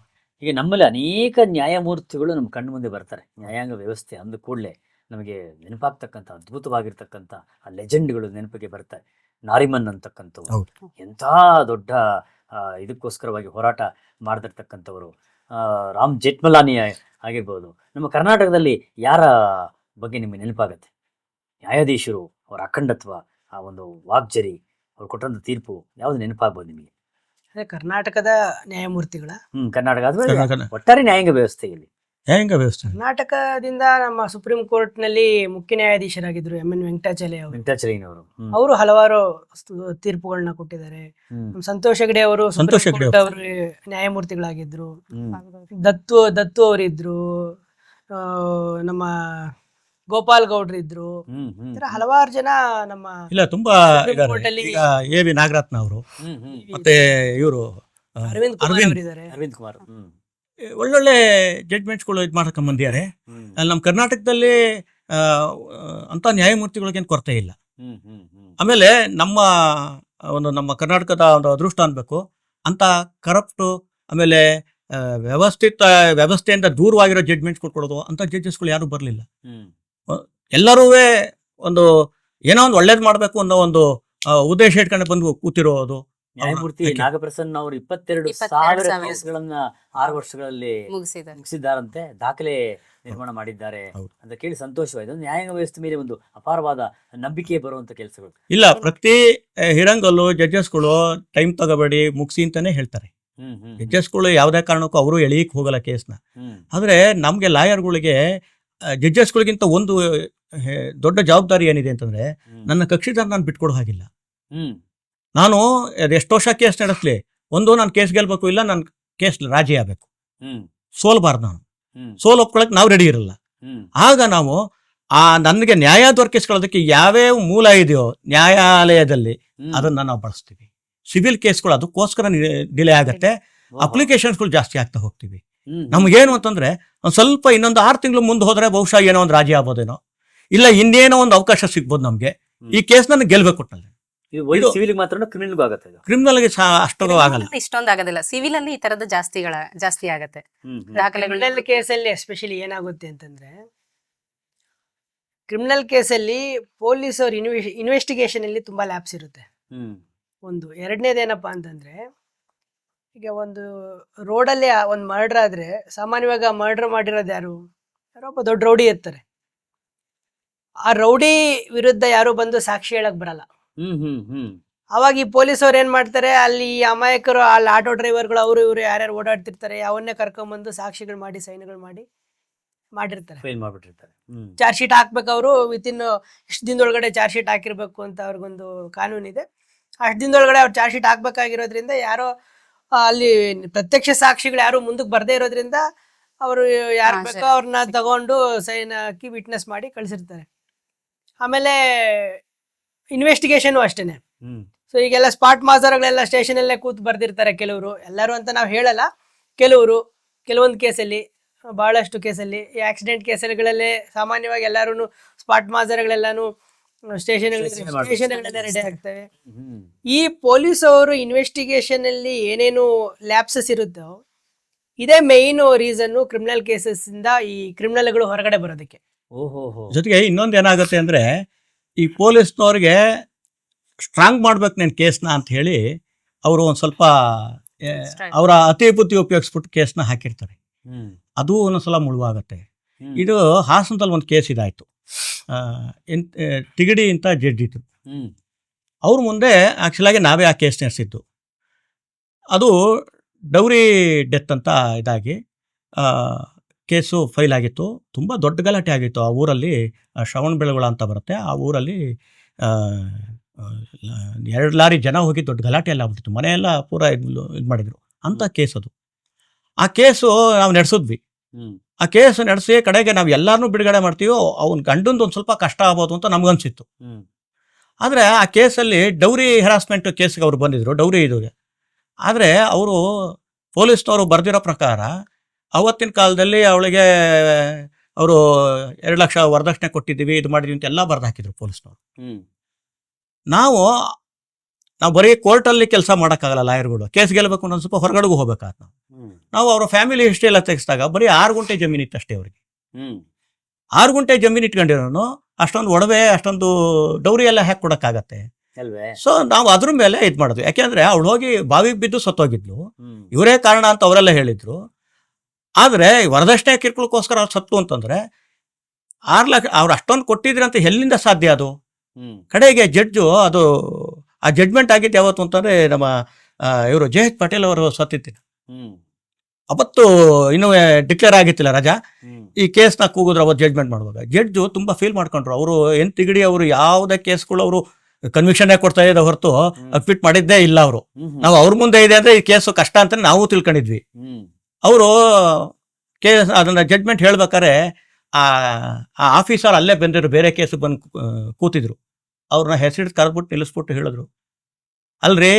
Speaker 1: ಈಗ ನಮ್ಮಲ್ಲಿ ಅನೇಕ ನ್ಯಾಯಮೂರ್ತಿಗಳು ನಮ್ಮ ಕಣ್ಣು ಮುಂದೆ ಬರ್ತಾರೆ. ನ್ಯಾಯಾಂಗ ವ್ಯವಸ್ಥೆ ಅಂದ ಕೂಡಲೇ ನಮಗೆ ನೆನಪಾಗ್ತಕ್ಕಂಥ ಅದ್ಭುತವಾಗಿರ್ತಕ್ಕಂಥ ಆ ಲೆಜೆಂಡ್ಗಳು ನೆನಪಿಗೆ ಬರ್ತಾರೆ. ನಾರಿಮನ್ ಅಂತಕ್ಕಂಥವ್ರು ಎಂಥ ದೊಡ್ಡ ಇದಕ್ಕೋಸ್ಕರವಾಗಿ ಹೋರಾಟ ಮಾಡ್ತಿರ್ತಕ್ಕಂಥವರು. ರಾಮ್ ಜೇಠ್ಮಲಾನಿ ಆಗಿರ್ಬೋದು. ನಮ್ಮ ಕರ್ನಾಟಕದಲ್ಲಿ ಯಾರ ಬಗ್ಗೆ ನಿಮಗೆ ನೆನಪಾಗತ್ತೆ? ನ್ಯಾಯಾಧೀಶರು, ಅವರ ಅಖಂಡತ್ವ, ಆ ಒಂದು ವಾಗ್ಜರಿ, ಅವ್ರು ಕೊಟ್ಟಂತ ತೀರ್ಪು ಯಾವ್ದು ನೆನಪಾಗ್ಬೋದು ನಿಮಗೆ?
Speaker 3: ಕರ್ನಾಟಕದ ನ್ಯಾಯಮೂರ್ತಿಗಳ
Speaker 1: ಕರ್ನಾಟಕ ಅಥವಾ ಒಟ್ಟಾರೆ ನ್ಯಾಯಾಂಗ ವ್ಯವಸ್ಥೆಯಲ್ಲಿ?
Speaker 2: ನ್ಯಾಯಾಂಗ ವ್ಯವಸ್ಥೆ
Speaker 3: ಕರ್ನಾಟಕದಿಂದ ನಮ್ಮ ಸುಪ್ರೀಂ ಕೋರ್ಟ್ ನಲ್ಲಿ ಮುಖ್ಯ ನ್ಯಾಯಾಧೀಶರಾಗಿದ್ರು MN ವೆಂಕಟಾಚಲಯ್ಯನವರು. ಅವರು ಹಲವಾರು ತೀರ್ಪುಗಳನ್ನ ಕೊಟ್ಟಿದ್ದಾರೆ. ಸಂತೋಷ್ ಹೆಗ್ಡೆ ಅವರು ಅವರು ನ್ಯಾಯಮೂರ್ತಿಗಳಾಗಿದ್ರು. ದತ್ತು ಅವರಿದ್ರು, ನಮ್ಮ ಗೋಪಾಲ್ ಗೌಡ್ರು ಇದ್ರು. ಹಲವಾರು ಜನ ನಮ್ಮ
Speaker 2: ಇಲ್ಲ ತುಂಬಾ ಎ.ವಿ. ನಾಗರತ್ನ ಅವರು, ಮತ್ತೆ ಇವರು
Speaker 3: ಅರವಿಂದ್
Speaker 1: ಕುಮಾರ್
Speaker 2: ಒಳ್ಳೊಳ್ಳೆ ಜಡ್ಜ್ಮೆಂಟ್ಸ್ಗಳು ಇದು ಮಾಡ್ಕೊಂಡ್ ಬಂದಿದ್ದಾರೆ. ನಮ್ಮ ಕರ್ನಾಟಕದಲ್ಲಿ ಅಂತ ನ್ಯಾಯಮೂರ್ತಿಗಳಿಗೇನು ಕೊರತೆ ಇಲ್ಲ. ಆಮೇಲೆ ನಮ್ಮ ಕರ್ನಾಟಕದ ಒಂದು ಅದೃಷ್ಟ ಅನ್ಬೇಕು, ಅಂತ ಕರಪ್ಟು ಆಮೇಲೆ ವ್ಯವಸ್ಥೆಯಿಂದ ದೂರವಾಗಿರೋ ಜಡ್ಜ್ಮೆಂಟ್ಸ್ಗಳು ಕೊಡೋದು ಅಂತ ಜಡ್ಜಸ್ಗಳು ಯಾರು ಬರಲಿಲ್ಲ. ಎಲ್ಲರೂ ಒಂದು ಏನೋ ಒಂದು ಒಳ್ಳೇದು ಮಾಡಬೇಕು ಅನ್ನೋ ಒಂದು ಉದ್ದೇಶ ಇಟ್ಕೊಂಡು ಬಂದು ಕೂತಿರೋದು.
Speaker 1: ನ್ಯಾಯಮೂರ್ತಿ
Speaker 2: ಯಾಕೆ?
Speaker 1: ನಾಗಪ್ರಸನ್ನ ಅವರು 22,000
Speaker 4: 22,000
Speaker 1: ಕೇಸ್ಗಳನ್ನ 6 ವರ್ಷಗಳಲ್ಲಿ
Speaker 4: ಮುಗಿಸಿದ್ದಾರೆ.
Speaker 1: ಮುಗಿಸಿದ್ದಾರಂತೆ, ದಾಖಲೆ ನಿರ್ಮಾಣ ಮಾಡಿದ್ದಾರೆ
Speaker 2: ಹೌದು.
Speaker 1: ಅಂತ ಕೇಳಿ ಸಂತೋಷವಾಯಿತು. ನ್ಯಾಯಾಂಗ ವ್ಯವಸ್ಥೆ ಮೇಲೆ ಒಂದು ಅಪಾರವಾದ ನಂಬಿಕೆ ಬರುವಂತ ಕೆಲಸಗಳು.
Speaker 2: ಇಲ್ಲ, ಪ್ರತಿ ಹಿರಂಗಲ್ಲು ಜಡ್ಜಸ್ಗಳು ಟೈಮ್ ತಗೋಬೇಡಿ ಮುಗಿಸಿ ಅಂತಾನೆ ಹೇಳ್ತಾರೆ. ಜಡ್ಜಸ್ಗಳು ಯಾವುದೇ ಕಾರಣಕ್ಕೂ ಅವರು ಎಳೀಕ್ ಹೋಗಲ್ಲ ಕೇಸ್ನ. ಆದರೆ ನಮಗೆ ಲಾಯರ್ಗಳಿಗೆ ಜಡ್ಜಸ್ಗಳಿಗಿಂತ ಒಂದು ದೊಡ್ಡ ಜವಾಬ್ದಾರಿ ಏನಿದೆ ಅಂತಂದ್ರೆ, ನನ್ನ ಕಕ್ಷಿದಾರ ನಾನು ಬಿಟ್ಕೊಡೋ ಹಾಗಿಲ್ಲ. ನಾನು ಎಷ್ಟೋ ವರ್ಷ ಕೇಸ್ ನಡೆಸಲಿ, ನಾನು ಕೇಸ್ ಗೆಲ್ಬೇಕು, ಇಲ್ಲ ನನ್ನ ಕೇಸ್ ರಾಜಿ ಆಗಬೇಕು, ಸೋಲ್ಬಾರ್ದು. ನಾನು ಸೋಲ್ ಒಪ್ಕೊಳಕ್ ನಾವು ರೆಡಿ ಇರಲ್ಲ. ಆಗ ನಾವು ನನಗೆ ನ್ಯಾಯ ದೊರಕಿಸ್ಕೊಳ್ಳೋದಕ್ಕೆ ಯಾವ್ಯಾವ ಮೂಲ ಇದೆಯೋ ನ್ಯಾಯಾಲಯದಲ್ಲಿ ಅದನ್ನ ನಾವು ಬಳಸ್ತೀವಿ. ಸಿವಿಲ್ ಕೇಸ್ಗಳು ಅದಕ್ಕೋಸ್ಕರ ಡಿಲೇ ಆಗತ್ತೆ, ಅಪ್ಲಿಕೇಶನ್ಸ್ಗಳು ಜಾಸ್ತಿ ಆಗ್ತಾ ಹೋಗ್ತೀವಿ. ನಮ್ಗೇನು ಅಂತಂದ್ರೆ ಒಂದು ಸ್ವಲ್ಪ ಇನ್ನೊಂದು 6 ತಿಂಗಳು ಮುಂದೆ ಹೋದ್ರೆ ಬಹುಶಃ ಏನೋ ಒಂದು ರಾಜಿ ಆಗ್ಬೋದೇನೋ, ಇಲ್ಲ ಇನ್ನೇನೋ ಒಂದು ಅವಕಾಶ ಸಿಗ್ಬೋದು ನಮ್ಗೆ. ಈ ಕೇಸ್ ನನಗೆ ಗೆಲ್ಬೇಕು ಒಟ್ಟಿನಲ್ಲಿ.
Speaker 1: ಸಿವಿಲ್ ಮಾತ್ರ ಕ್ರಿಮಿನಲ್ ಆಗುತ್ತೆ,
Speaker 2: ಕ್ರಿಮಿನಲ್ಗೆ ಅಷ್ಟೊಂದು ಆಗಲ್ಲ.
Speaker 4: ಇಷ್ಟೊಂದು ಆಗೋದಿಲ್ಲ. ಸಿವಿಲ್ ಅಲ್ಲಿ ಈ ತರದ ಜಾಸ್ತಿ ಆಗತ್ತೆ ದಾಖಲೆಗಳು.
Speaker 3: ಕ್ರಿಮಿನಲ್ ಕೇಸಲ್ಲಿ ಎಸ್ಪೆಷಲಿ ಏನಾಗುತ್ತೆ ಅಂತಂದ್ರೆ, ಕ್ರಿಮಿನಲ್ ಕೇಸಲ್ಲಿ ಪೊಲೀಸ್ ಅವ್ರ ಇನ್ವೆಸ್ಟಿಗೇಷನ್ ಅಲ್ಲಿ ತುಂಬಾ ಲ್ಯಾಪ್ಸ್ ಇರುತ್ತೆ. ಒಂದು ಎರಡನೇದೇನಪ್ಪಾ ಅಂತಂದ್ರೆ, ಈಗ ಒಂದು ರೋಡಲ್ಲಿ ಒಂದು ಮರ್ಡರ್ ಆದ್ರೆ ಸಾಮಾನ್ಯವಾಗಿ ಮರ್ಡರ್ ಮಾಡಿರೋದು ಯಾರೊಬ್ಬ ದೊಡ್ಡ ರೌಡಿ ಇರ್ತಾರೆ. ಆ ರೌಡಿ ವಿರುದ್ಧ ಯಾರು ಬಂದು ಸಾಕ್ಷಿ ಹೇಳಕ್ ಬರಲ್ಲ. ಅವಾಗ ಈ ಪೊಲೀಸ್ ಅವ್ರು ಏನ್ ಮಾಡ್ತಾರೆ, ಅಲ್ಲಿ ಅಮಾಯಕರು ಅಲ್ಲಿ ಆಟೋ ಡ್ರೈವರ್ಗಳು ಅವರು ಇವರು ಯಾರ್ಯಾರು ಓಡಾಡ್ತಿರ್ತಾರೆ ಅವನ್ನೇ ಕರ್ಕೊಂಡ್ಬಂದು ಸಾಕ್ಷಿಗಳು ಮಾಡಿ ಸೈನ್ಗಳು ಮಾಡಿರ್ತಾರೆ. ಚಾರ್ಜ್ ಶೀಟ್ ಹಾಕ್ಬೇಕು. ಅವರು ವಿತಿನ್ ಇಷ್ಟು ದಿನದೊಳಗಡೆ ಚಾರ್ಜ್ ಶೀಟ್ ಹಾಕಿರ್ಬೇಕು ಅಂತ ಅವ್ರಿಗೊಂದು ಕಾನೂನಿದೆ. ಅಷ್ಟು ದಿನದೊಳಗಡೆ ಅವ್ರು ಚಾರ್ಜ್ ಶೀಟ್ ಹಾಕ್ಬೇಕಾಗಿರೋದ್ರಿಂದ ಯಾರೋ ಅಲ್ಲಿ ಪ್ರತ್ಯಕ್ಷ ಸಾಕ್ಷಿಗಳು ಯಾರು ಮುಂದಕ್ಕೆ ಬರ್ದೇ ಇರೋದ್ರಿಂದ ಅವರು ಯಾರು ಬೇಕೋ ಅವ್ರನ್ನ ತಗೊಂಡು ಸೈನ್ ಹಾಕಿ ವಿಟ್ನೆಸ್ ಮಾಡಿ ಕಳ್ಸಿರ್ತಾರೆ. ಆಮೇಲೆ ಇನ್ವೆಸ್ಟಿಗೇಷನ್ ಅಷ್ಟೇನೆ. ಸೊ ಈಗೆಲ್ಲ ಸ್ಪಾಟ್ ಮಾಸ್ಟರ್ಗಳೆಲ್ಲ ಸ್ಟೇಷನ್ ಅಲ್ಲೇ ಕೂತ್ ಬರ್ದಿರ್ತಾರೆ. ಕೆಲವರು, ಎಲ್ಲರೂ ಅಂತ ನಾವು ಹೇಳಲ್ಲ, ಕೆಲವೊಂದು ಕೇಸಲ್ಲಿ, ಬಹಳಷ್ಟು ಕೇಸಲ್ಲಿ, ಈ ಆಕ್ಸಿಡೆಂಟ್ ಕೇಸ್ಗಳಲ್ಲೇ ಸಾಮಾನ್ಯವಾಗಿ ಎಲ್ಲರೂ ಸ್ಪಾಟ್ ಮಾಸ್ಟರ್ಗಳೆಲ್ಲಾನು ಸ್ಟೇಷನ್ಗಳಲ್ಲೇ ರೆಡಿ ಆಗ್ತವೆ. ಈ ಪೊಲೀಸ್ ಅವರು ಇನ್ವೆಸ್ಟಿಗೇಷನ್ ಅಲ್ಲಿ ಏನೇನು ಲ್ಯಾಪ್ಸಸ್ ಇರುತ್ತೋ ಇದೇ ಮೇನ್ ರೀಸನ್ ಕ್ರಿಮಿನಲ್ ಕೇಸಸ್ ಇಂದ ಈ ಕ್ರಿಮಿನಲ್ಗಳು ಹೊರಗಡೆ ಬರೋದಕ್ಕೆ.
Speaker 2: ಜೊತೆಗೆ ಇನ್ನೊಂದು ಏನಾಗುತ್ತೆ ಅಂದ್ರೆ, ಈ ಪೊಲೀಸ್ನವ್ರಿಗೆ ಸ್ಟ್ರಾಂಗ್ ಮಾಡ್ಬೇಕು ನೀನು ಕೇಸ್ನ ಅಂತ ಹೇಳಿ ಅವರು ಒಂದು ಸ್ವಲ್ಪ ಅವರ ಅತಿ ಬುದ್ಧಿ ಉಪಯೋಗಿಸ್ಬಿಟ್ಟು ಕೇಸ್ನ ಹಾಕಿರ್ತಾರೆ. ಅದು ಒಂದೊಂದ್ಸಲ ಮುಳುವಾಗತ್ತೆ. ಇದು ಹಾಸನದಲ್ಲಿ ಒಂದು ಕೇಸ್ ಇದಾಯ್ತು. ತಿಗಡಿ ಅಂತ ಜಡ್ಜ್ ಇತ್ತು. ಅವ್ರ ಮುಂದೆ ಆಕ್ಚುಲಾಗಿ ನಾವೇ ಆ ಕೇಸ್ ನಡೆಸಿದ್ದು. ಅದು ಡೌರಿ ಡೆತ್ ಅಂತ ಇದಾಗಿ ಕೇಸು ಫೈಲ್ ಆಗಿತ್ತು. ತುಂಬ ದೊಡ್ಡ ಗಲಾಟೆ ಆಗಿತ್ತು ಆ ಊರಲ್ಲಿ. ಶ್ರವಣಬೆಳಗೊಳ ಅಂತ ಬರುತ್ತೆ, ಆ ಊರಲ್ಲಿ 2 ಲಾರಿ ಜನ ಹೋಗಿ ದೊಡ್ಡ ಗಲಾಟೆ ಎಲ್ಲ ಆಗ್ಬಿಟ್ಟಿತ್ತು. ಮನೆಯೆಲ್ಲ ಪೂರ ಇದು ಮಾಡಿದ್ರು ಅಂತ ಕೇಸ್ ಅದು. ಆ ಕೇಸು ನಾವು ನಡೆಸಿದ್ವಿ. ಆ ಕೇಸು ನಡೆಸಿ ಕಡೆಗೆ ನಾವು ಎಲ್ಲಾರನ್ನೂ ಬಿಡುಗಡೆ ಮಾಡ್ತೀವೋ ಅವ್ನ ಗಂಡಂದು ಒಂದು ಸ್ವಲ್ಪ ಕಷ್ಟ ಆಗ್ಬೋದು ಅಂತ ನಮ್ಗನ್ಸಿತ್ತು. ಆದರೆ ಆ ಕೇಸಲ್ಲಿ ಡೌರಿ ಹೆರಾಸ್ಮೆಂಟ್ ಕೇಸ್ಗೆ ಅವ್ರು ಬಂದಿದ್ರು, ಡೌರಿ ಇದುಗೆ. ಆದರೆ ಅವರು ಪೊಲೀಸ್ನವರು ಬರೆದಿರೋ ಪ್ರಕಾರ ಅವತ್ತಿನ ಕಾಲದಲ್ಲಿ ಅವಳಿಗೆ ಅವರು 2 ಲಕ್ಷ ವರದಕ್ಷಿಣೆ ಕೊಟ್ಟಿದ್ದೀವಿ, ಇದು ಮಾಡಿದ್ವಿ ಅಂತ ಎಲ್ಲ ಬರೆದು ಹಾಕಿದ್ರು ಪೊಲೀಸ್ನವರು. ನಾವು ಬರೀ ಕೋರ್ಟಲ್ಲಿ ಕೆಲಸ ಮಾಡೋಕ್ಕಾಗಲ್ಲ ಲಾಯರ್ಗಳು. ಕೇಸ್ ಗೆಲ್ಲಬೇಕು ಅನ್ನೋ ಸ್ವಲ್ಪ ಹೊರಗಡೆಗೂ ಹೋಗ್ಬೇಕಾದ ನಾವು ಅವರ ಫ್ಯಾಮಿಲಿ ಹಿಸ್ಟ್ರಿ ಎಲ್ಲ ತೆಗೆಸಿದಾಗ ಬರೀ 6 ಗುಂಟೆ ಜಮೀನು ಇತ್ತು ಅಷ್ಟೇ ಅವ್ರಿಗೆ. 6 ಗುಂಟೆ ಜಮೀನು ಇಟ್ಕೊಂಡಿರೋನು ಅಷ್ಟೊಂದು ಒಡವೆ, ಅಷ್ಟೊಂದು ಡೌರಿ ಎಲ್ಲ ಹಾಕಿ ಕೊಡೋಕ್ಕಾಗತ್ತೆ. ಸೊ ನಾವು ಅದ್ರ ಮೇಲೆ ಇದು ಮಾಡಿದ್ವಿ. ಯಾಕೆಂದ್ರೆ ಅವಳು ಹೋಗಿ ಬಾವಿಗೆ ಬಿದ್ದು ಸತ್ತೋಗಿದ್ಲು, ಇವರೇ ಕಾರಣ ಅಂತ ಅವರೆಲ್ಲ ಹೇಳಿದ್ರು. ಆದರೆ ವರದಕ್ಷಿಣೆ ಕಿರ್ಕೊಳ್ಳೋಕ್ಕೋಸ್ಕರ ಅವ್ರು ಸತ್ತು ಅಂತಂದ್ರೆ 6 ಲಕ್ಷ ಅವ್ರು ಅಷ್ಟೊಂದು ಕೊಟ್ಟಿದ್ರಿ ಅಂತ ಎಲ್ಲಿಂದ ಸಾಧ್ಯ ಅದು? ಕಡೆಗೆ ಜಡ್ಜು ಅದು ಆ ಜಡ್ಜ್ಮೆಂಟ್ ಆಗಿದ್ದು ಯಾವತ್ತು ಅಂತಂದ್ರೆ ನಮ್ಮ ಇವರು ಜೆ.ಎಚ್. ಪಟೇಲ್ ಅವರು ಸತ್ತಿದ್ದಿಲ್ಲ. ಅವತ್ತು ಇನ್ನೂ ಡಿಕ್ಲೇರ್ ಆಗಿತ್ತಿಲ್ಲ ರಜಾ. ಈ ಕೇಸ್ನ ಕೂಗಿದ್ರು ಅವತ್ತು ಜಡ್ಜ್ಮೆಂಟ್ ಮಾಡುವಾಗ. ಜಡ್ಜು ತುಂಬಾ ಫೀಲ್ ಮಾಡ್ಕೊಂಡ್ರು. ಅವರು ತಿಗಡಿ ಅವರು ಯಾವುದೇ ಕೇಸ್ಗಳು ಅವರು ಕನ್ವಿಕ್ಷನ್ ಕೊಡ್ತಾ ಇದ್ದ ಹೊರತು ಅಕ್ವಿಟ್ ಮಾಡಿದ್ದೇ ಇಲ್ಲ. ಅವರು ನಾವು ಅವ್ರ ಮುಂದೆ ಇದೆ ಅಂದ್ರೆ ಈ ಕೇಸು ಕಷ್ಟ ಅಂತ ನಾವು ತಿಳ್ಕೊಂಡಿದ್ವಿ. ಅವರು ಕೇಸ್ ಅದನ್ನ ಜಡ್ಜ್ಮೆಂಟ್ ಹೇಳ್ಬೇಕಾರೆ ಆ ಆಫೀಸರ್ ಅಲ್ಲೇ ಬಂದಿದ್ರು, ಬೇರೆ ಕೇಸ್ ಬಂದು ಕೂತಿದ್ರು. ಅವ್ರನ್ನ ಹೆಸರಿಟ್ಟು ಕರೆದ್ಬಿಟ್ಟು ನಿಲ್ಲಿಸ್ಬಿಟ್ಟು ಹೇಳಿದ್ರು, ಅಲ್ರಿ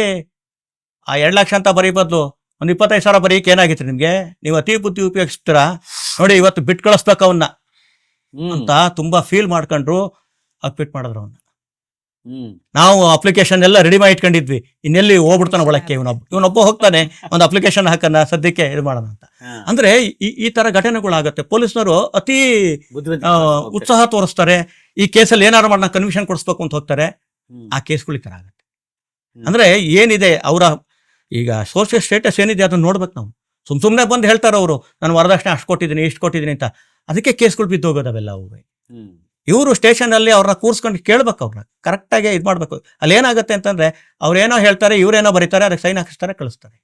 Speaker 2: ಆ 2 ಲಕ್ಷ ಅಂತ ಬರೀ ಬದಲು ಒಂದು 25,000 ಬರೀಕ್ ಏನಾಗಿತ್ತು ನಿಮ್ಗೆ? ನೀವು ಅತಿ ಬುದ್ಧಿ ಉಪಯೋಗಿಸ್ತೀರಾ ನೋಡಿ, ಇವತ್ತು ಬಿಟ್ಟು ಕಳಿಸ್ಬೇಕು ಅವನ್ನ ಅಂತ ತುಂಬಾ ಫೀಲ್ ಮಾಡ್ಕೊಂಡ್ರು. ಅಕ್ವಿಟ್ ಮಾಡಿದ್ರು ಅವನ್ನ. ನಾವು ಅಪ್ಲಿಕೇಶನ್ ಎಲ್ಲ ರೆಡಿ ಮಾಡಿ ಇಟ್ಕೊಂಡಿದ್ವಿ, ಇನ್ನೆಲ್ಲಿ ಹೋಗ್ಬಿಡ್ತಾನೆ ಒಳಕ್ಕೆ ಇವನೊಬ್ಬ ಹೋಗ್ತಾನೆ, ಒಂದು ಅಪ್ಲಿಕೇಶನ್ ಹಾಕನ್ನ ಸದ್ಯಕ್ಕೆ ಇದು ಮಾಡೋಣ ಅಂತ. ಅಂದ್ರೆ ಈ ತರ ಘಟನೆಗಳಾಗತ್ತೆ. ಪೊಲೀಸ್ನವರು ಅತಿ ಉತ್ಸಾಹ ತೋರಿಸ್ತಾರೆ. ಈ ಕೇಸಲ್ಲಿ ಏನಾರು ಮಾಡೋಣ ಕನ್ವಿಷನ್ ಕೊಡಿಸ್ಬೇಕು ಅಂತ ಹೋಗ್ತಾರೆ. ಆ ಕೇಸ್ಗಳು ಈ ಥರ ಆಗುತ್ತೆ. ಅಂದರೆ ಏನಿದೆ ಅವರ ಈಗ ಸೋಷಿಯಲ್ ಸ್ಟೇಟಸ್ ಏನಿದೆ ಅದನ್ನು ನೋಡ್ಬೇಕು ನಾವು. ಸುಮ್ಮನೆ ಬಂದು ಹೇಳ್ತಾರೆ ಅವರು, ನಾನು ವರದಕ್ಷಿಣೆ ಅಷ್ಟು ಕೊಟ್ಟಿದ್ದೀನಿ ಇಷ್ಟು ಕೊಟ್ಟಿದ್ದೀನಿ ಅಂತ, ಅದಕ್ಕೆ ಕೇಸ್ಗಳು ಬಿದ್ದೋಗೋದವೆಲ್ಲ ಅವು. ಇವರು ಸ್ಟೇಷನಲ್ಲಿ ಅವ್ರನ್ನ ಕೂರಿಸ್ಕೊಂಡು ಕೇಳ್ಬೇಕು, ಅವ್ರನ್ನ ಕರೆಕ್ಟಾಗಿ ಇದು ಮಾಡಬೇಕು. ಅಲ್ಲಿ ಏನಾಗುತ್ತೆ ಅಂತಂದರೆ ಅವ್ರೇನೋ ಹೇಳ್ತಾರೆ, ಇವರೇನೋ ಬರೀತಾರೆ, ಅದಕ್ಕೆ ಸೈನ್ ಹಾಕಿಸ್ತಾರೆ, ಕಳಿಸ್ತಾರೆ.